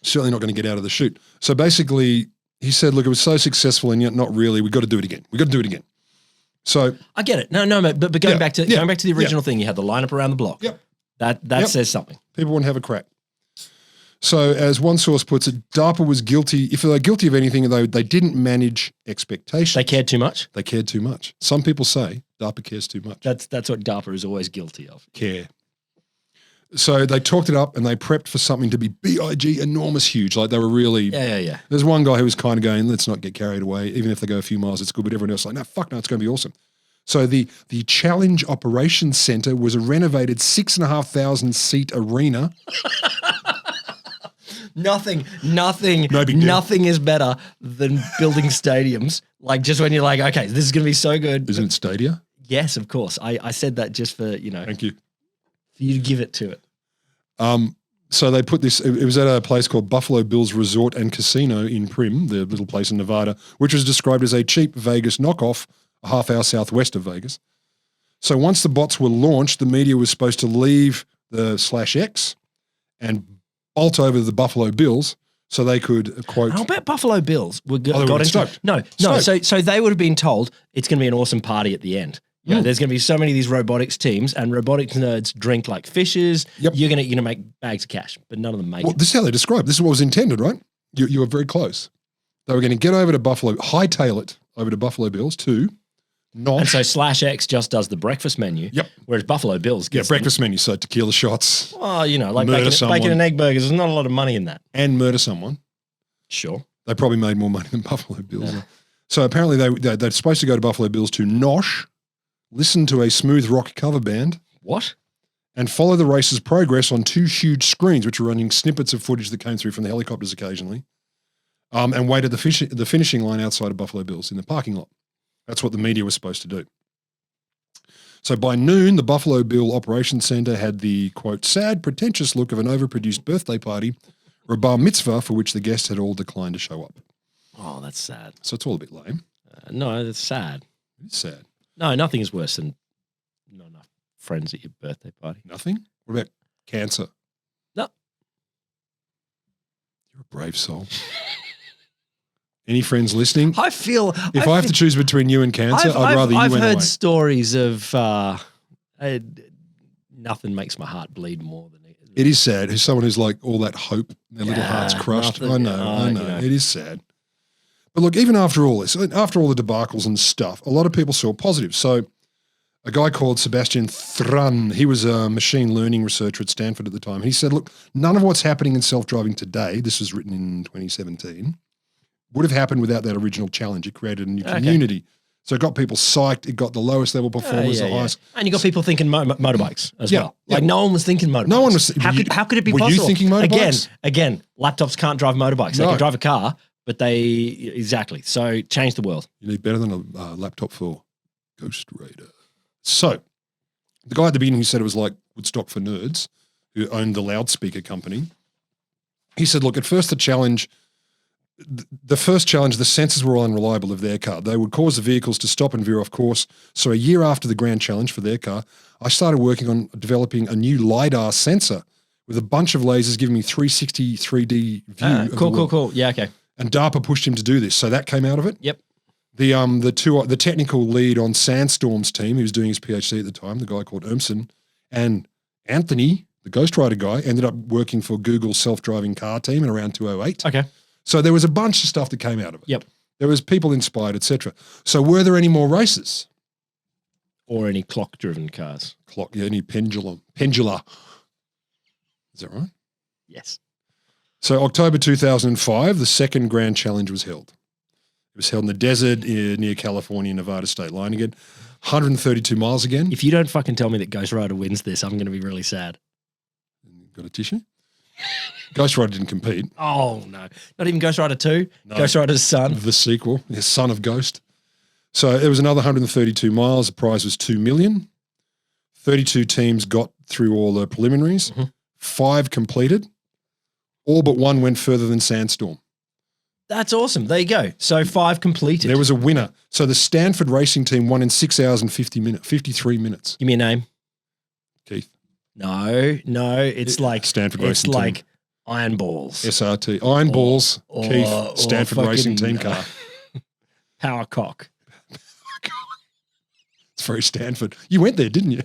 A: Certainly not going to get out of the chute. So basically, he said, look, it was so successful and yet not really. We've got to do it again. So
B: I get it. No, but going back to the original thing, you had the lineup around the block.
A: Yep.
B: That says something.
A: People want to have a crack. So as one source puts it, DARPA was guilty. If they're guilty of anything, though, they didn't manage expectations.
B: They cared too much?
A: They cared too much. Some people say DARPA cares too much.
B: That's what DARPA is always guilty of.
A: Care. So they talked it up and they prepped for something to be big, enormous, huge. Like they were really...
B: Yeah.
A: There's one guy who was kind of going, let's not get carried away. Even if they go a few miles, it's good. But everyone else like, no, fuck no, it's going to be awesome. So the Challenge Operations Centre was a renovated 6,500 seat arena.
B: Nothing is better than building stadiums. Like just when you're like, okay, this is going to be so good.
A: Isn't it Stadia?
B: Yes, of course. I said that just for,
A: Thank you.
B: For you to give it to it.
A: So they put this, it was at a place called Buffalo Bills Resort and Casino in Prim, the little place in Nevada, which was described as a cheap Vegas knockoff, a half hour southwest of Vegas. So once the bots were launched, the media was supposed to leave the /X and bolt over the Buffalo Bills so they could quote.
B: I'll bet Buffalo Bills got into
A: stoked.
B: No. So they would have been told it's going to be an awesome party at the end. There's going to be so many of these robotics teams, and robotics nerds drink like fishes.
A: Yep.
B: You're going to make bags of cash, but none of them make it.
A: This is how they described. This is what was intended, right? You were very close. They were going to get over to Buffalo, hightail it over to Buffalo Bills to not.
B: And so /X just does the breakfast menu.
A: Yep.
B: Whereas Buffalo Bills gets
A: breakfast menu. So tequila shots.
B: Well, like bacon and egg burgers. There's not a lot of money in that.
A: And murder someone.
B: Sure.
A: They probably made more money than Buffalo Bills. Yeah. So apparently they're supposed to go to Buffalo Bills to nosh, listen to a smooth rock cover band.
B: What?
A: And follow the race's progress on two huge screens, which were running snippets of footage that came through from the helicopters occasionally, and wait at the finishing line outside of Buffalo Bills in the parking lot. That's what the media was supposed to do. So by noon, the Buffalo Bill Operations Center had the, quote, sad, pretentious look of an overproduced birthday party or a bar mitzvah for which the guests had all declined to show up.
B: Oh, that's sad.
A: So it's all a bit lame.
B: No, that's sad.
A: It's sad.
B: No, nothing is worse than not enough friends at your birthday party.
A: Nothing? What about cancer?
B: No.
A: You're a brave soul. Any friends listening?
B: I feel...
A: If I have to choose between you and cancer, I'd rather you went away.
B: I've heard stories of... nothing makes my heart bleed more than it.
A: It is sad. Who's someone who's like all that hope, their little heart's crushed. I know. It is sad. But look, even after all this, after all the debacles and stuff, a lot of people saw positives. So a guy called Sebastian Thrun, he was a machine learning researcher at Stanford at the time. He said, look, none of what's happening in self-driving today, this was written in 2017, would have happened without that original challenge. It created a new community. So it got people psyched. It got the lowest level performers, the highest.
B: And you got people thinking motorbikes as well. Like no one was thinking motorbikes.
A: No one was.
B: How could it be
A: possible?
B: Were
A: you thinking motorbikes?
B: Again, laptops can't drive motorbikes. They can drive a car, But exactly. So change the world.
A: You need better than a laptop for Ghost Rider. So the guy at the beginning who said it was like Woodstock for nerds, who owned the loudspeaker company, he said, look, at first the first challenge, the sensors were all unreliable of their car. They would cause the vehicles to stop and veer off course. So a year after the grand challenge for their car, I started working on developing a new LiDAR sensor with a bunch of lasers giving me 360 3D view.
B: Cool. Yeah, okay.
A: And DARPA pushed him to do this. So that came out of it.
B: Yep.
A: The technical lead on Sandstorm's team, who was doing his PhD at the time, the guy called Urmson, and Anthony, the Ghost Rider guy, ended up working for Google's self-driving car team in around 2008.
B: Okay.
A: So there was a bunch of stuff that came out of it.
B: Yep.
A: There was people inspired, etc. So were there any more races?
B: Or any clock-driven cars?
A: Any pendula. Is that right?
B: Yes.
A: So October 2005, the second grand challenge was held. It was held in the desert near California, Nevada state line again. 132 miles again.
B: If you don't fucking tell me that Ghost Rider wins this, I'm going to be really sad.
A: Got a tissue? Ghost Rider didn't compete.
B: Oh, no. Not even Ghost Rider 2?
A: No.
B: Ghost Rider's son?
A: The sequel, the Son of Ghost. So it was another 132 miles. The prize was $2 million. 32 teams got through all the preliminaries. Mm-hmm. 5 completed. All but 1 went further than Sandstorm.
B: That's awesome. There you go. So 5 completed.
A: There was a winner. So the Stanford racing team won in 6 hours and 53 minutes.
B: Give me a name.
A: Keith.
B: No. It's like
A: Stanford racing team.
B: It's like Iron Balls.
A: SRT. Iron Balls. Keith. Stanford racing team car.
B: Power Cock.
A: It's very Stanford. You went there, didn't you?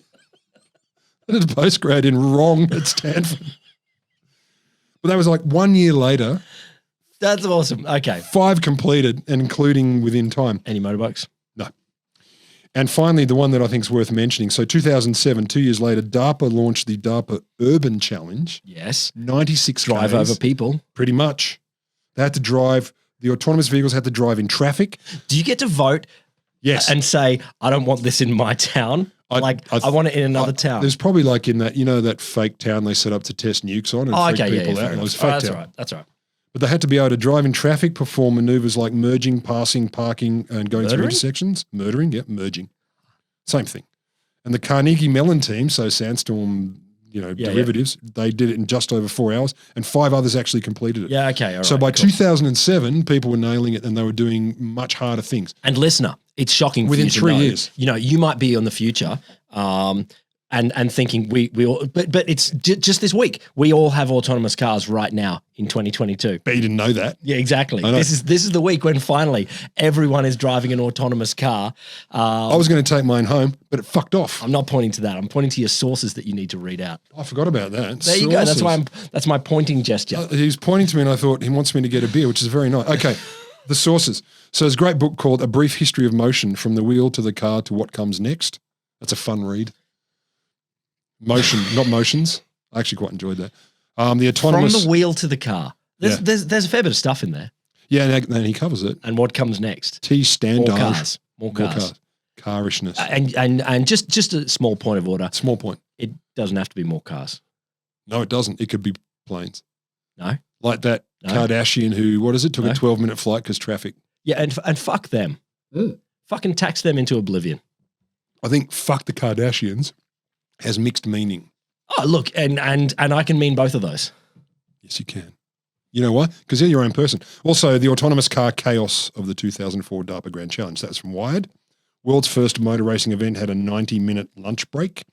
A: I did a postgrad in wrong at Stanford. But that was like 1 year later.
B: That's awesome. Okay.
A: 5 completed, and including within time.
B: Any motorbikes?
A: No. And finally, the one that I think is worth mentioning. So 2007, 2 years later, DARPA launched the DARPA Urban Challenge.
B: Yes.
A: 96
B: Drive over people.
A: Pretty much. They had to drive, the autonomous vehicles had to drive in traffic.
B: Do you get to vote?
A: Yes.
B: And say, I don't want this in my town? I want it in another town.
A: There's probably like in that, that fake town they set up to test nukes on and freak people out. It was fake
B: that's
A: town.
B: right. That's right.
A: But they had to be able to drive in traffic, perform maneuvers like merging, passing, parking, and going through intersections. Merging. Same thing. And the Carnegie Mellon team, so Sandstorm, derivatives, they did it in just over 4 hours, and 5 others actually completed it.
B: Yeah, okay, all right.
A: So by 2007, people were nailing it, and they were doing much harder things.
B: And listener, it's shocking
A: within
B: for you
A: 3 years.
B: You might be on the future, and thinking we all, but it's just this week. We all have autonomous cars right now in 2022.
A: But you didn't know that.
B: Yeah, exactly. This is the week when finally everyone is driving an autonomous car.
A: I was going to take mine home, but it fucked off.
B: I'm not pointing to that. I'm pointing to your sources that you need to read out.
A: I forgot about that.
B: There you go. That's my pointing gesture.
A: He was pointing to me, and I thought he wants me to get a beer, which is very nice. Okay, the sources. So there's a great book called A Brief History of Motion: From the Wheel to the Car to What Comes Next. That's a fun read. Motion, not motions. I actually quite enjoyed that. The autonomous
B: from the wheel to the car. There's a fair bit of stuff in there.
A: Yeah, and he covers it.
B: And what comes next?
A: Standard.
B: More cars.
A: Carishness.
B: And just a small point of order.
A: Small point.
B: It doesn't have to be more cars.
A: No, it doesn't. It could be planes.
B: No.
A: Like that Kardashian who, took a 12-minute flight because traffic.
B: Yeah, and fuck them. Fucking tax them into oblivion.
A: I think fuck the Kardashians has mixed meaning.
B: Oh, look, and I can mean both of those.
A: Yes, you can. You know why? Because they're your own person. Also, the autonomous car chaos of the 2004 DARPA Grand Challenge. That's from Wired. World's first motor racing event had a 90-minute lunch break.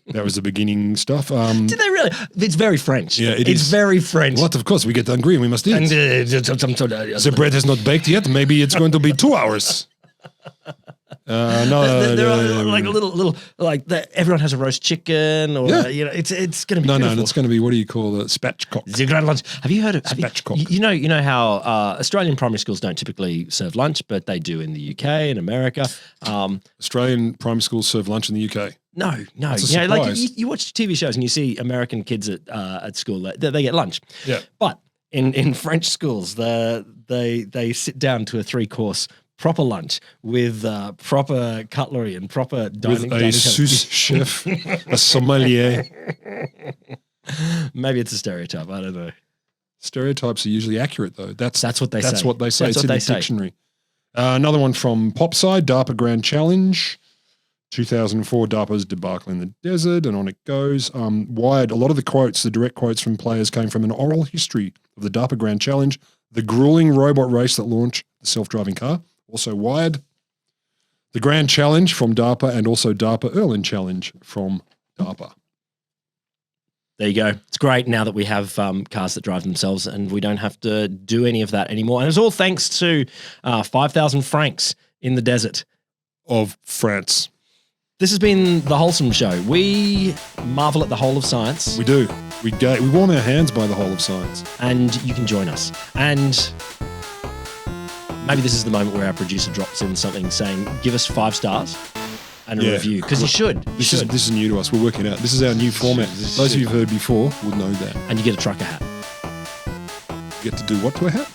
A: That was the beginning stuff.
B: Did they really? It's very French.
A: Yeah,
B: it's very French.
A: What? Of course, we get hungry and we must eat.
B: And,
A: the bread has not baked yet. Maybe it's going to be 2 hours.
B: There are like a little like that. Everyone has a roast chicken, or it's going to be
A: no. It's going to be, what do you call it? Spatchcock.
B: The grand lunch. Have you heard of
A: spatchcock?
B: You know how Australian primary schools don't typically serve lunch, but they do in the UK and America.
A: Australian primary schools serve lunch in the UK.
B: No. Like you watch TV shows and you see American kids at school they get lunch.
A: Yeah,
B: but in French schools they sit down to a 3-course proper lunch with proper cutlery and proper dining.
A: With a sous chef, a sommelier.
B: Maybe it's a stereotype. I don't know.
A: Stereotypes are usually accurate, though. That's
B: what they say.
A: That's what they say.
B: That's
A: it's
B: what
A: in
B: they
A: the
B: say.
A: dictionary. Another one from Popside, DARPA Grand Challenge. 2004, DARPA's Debacle in the Desert, and on it goes. Wired, a lot of the quotes, the direct quotes from players came from an oral history of the DARPA Grand Challenge, the grueling robot race that launched the self-driving car. Also Wired. The Grand Challenge from DARPA, and also DARPA Erlin Challenge from DARPA.
B: There you go. It's great now that we have cars that drive themselves and we don't have to do any of that anymore. And it's all thanks to 5,000 francs in the desert
A: Of France.
B: This has been The Wholesome Show. We marvel at the whole of science.
A: We do. We warm our hands by the whole of science.
B: And you can join us. And maybe this is the moment where our producer drops in something saying, give us 5 stars and a review. Because you should.
A: This is new to us. We're working out. This is our new format. Those of you who've heard before would know that.
B: And you get a trucker hat.
A: You get to do what to a hat?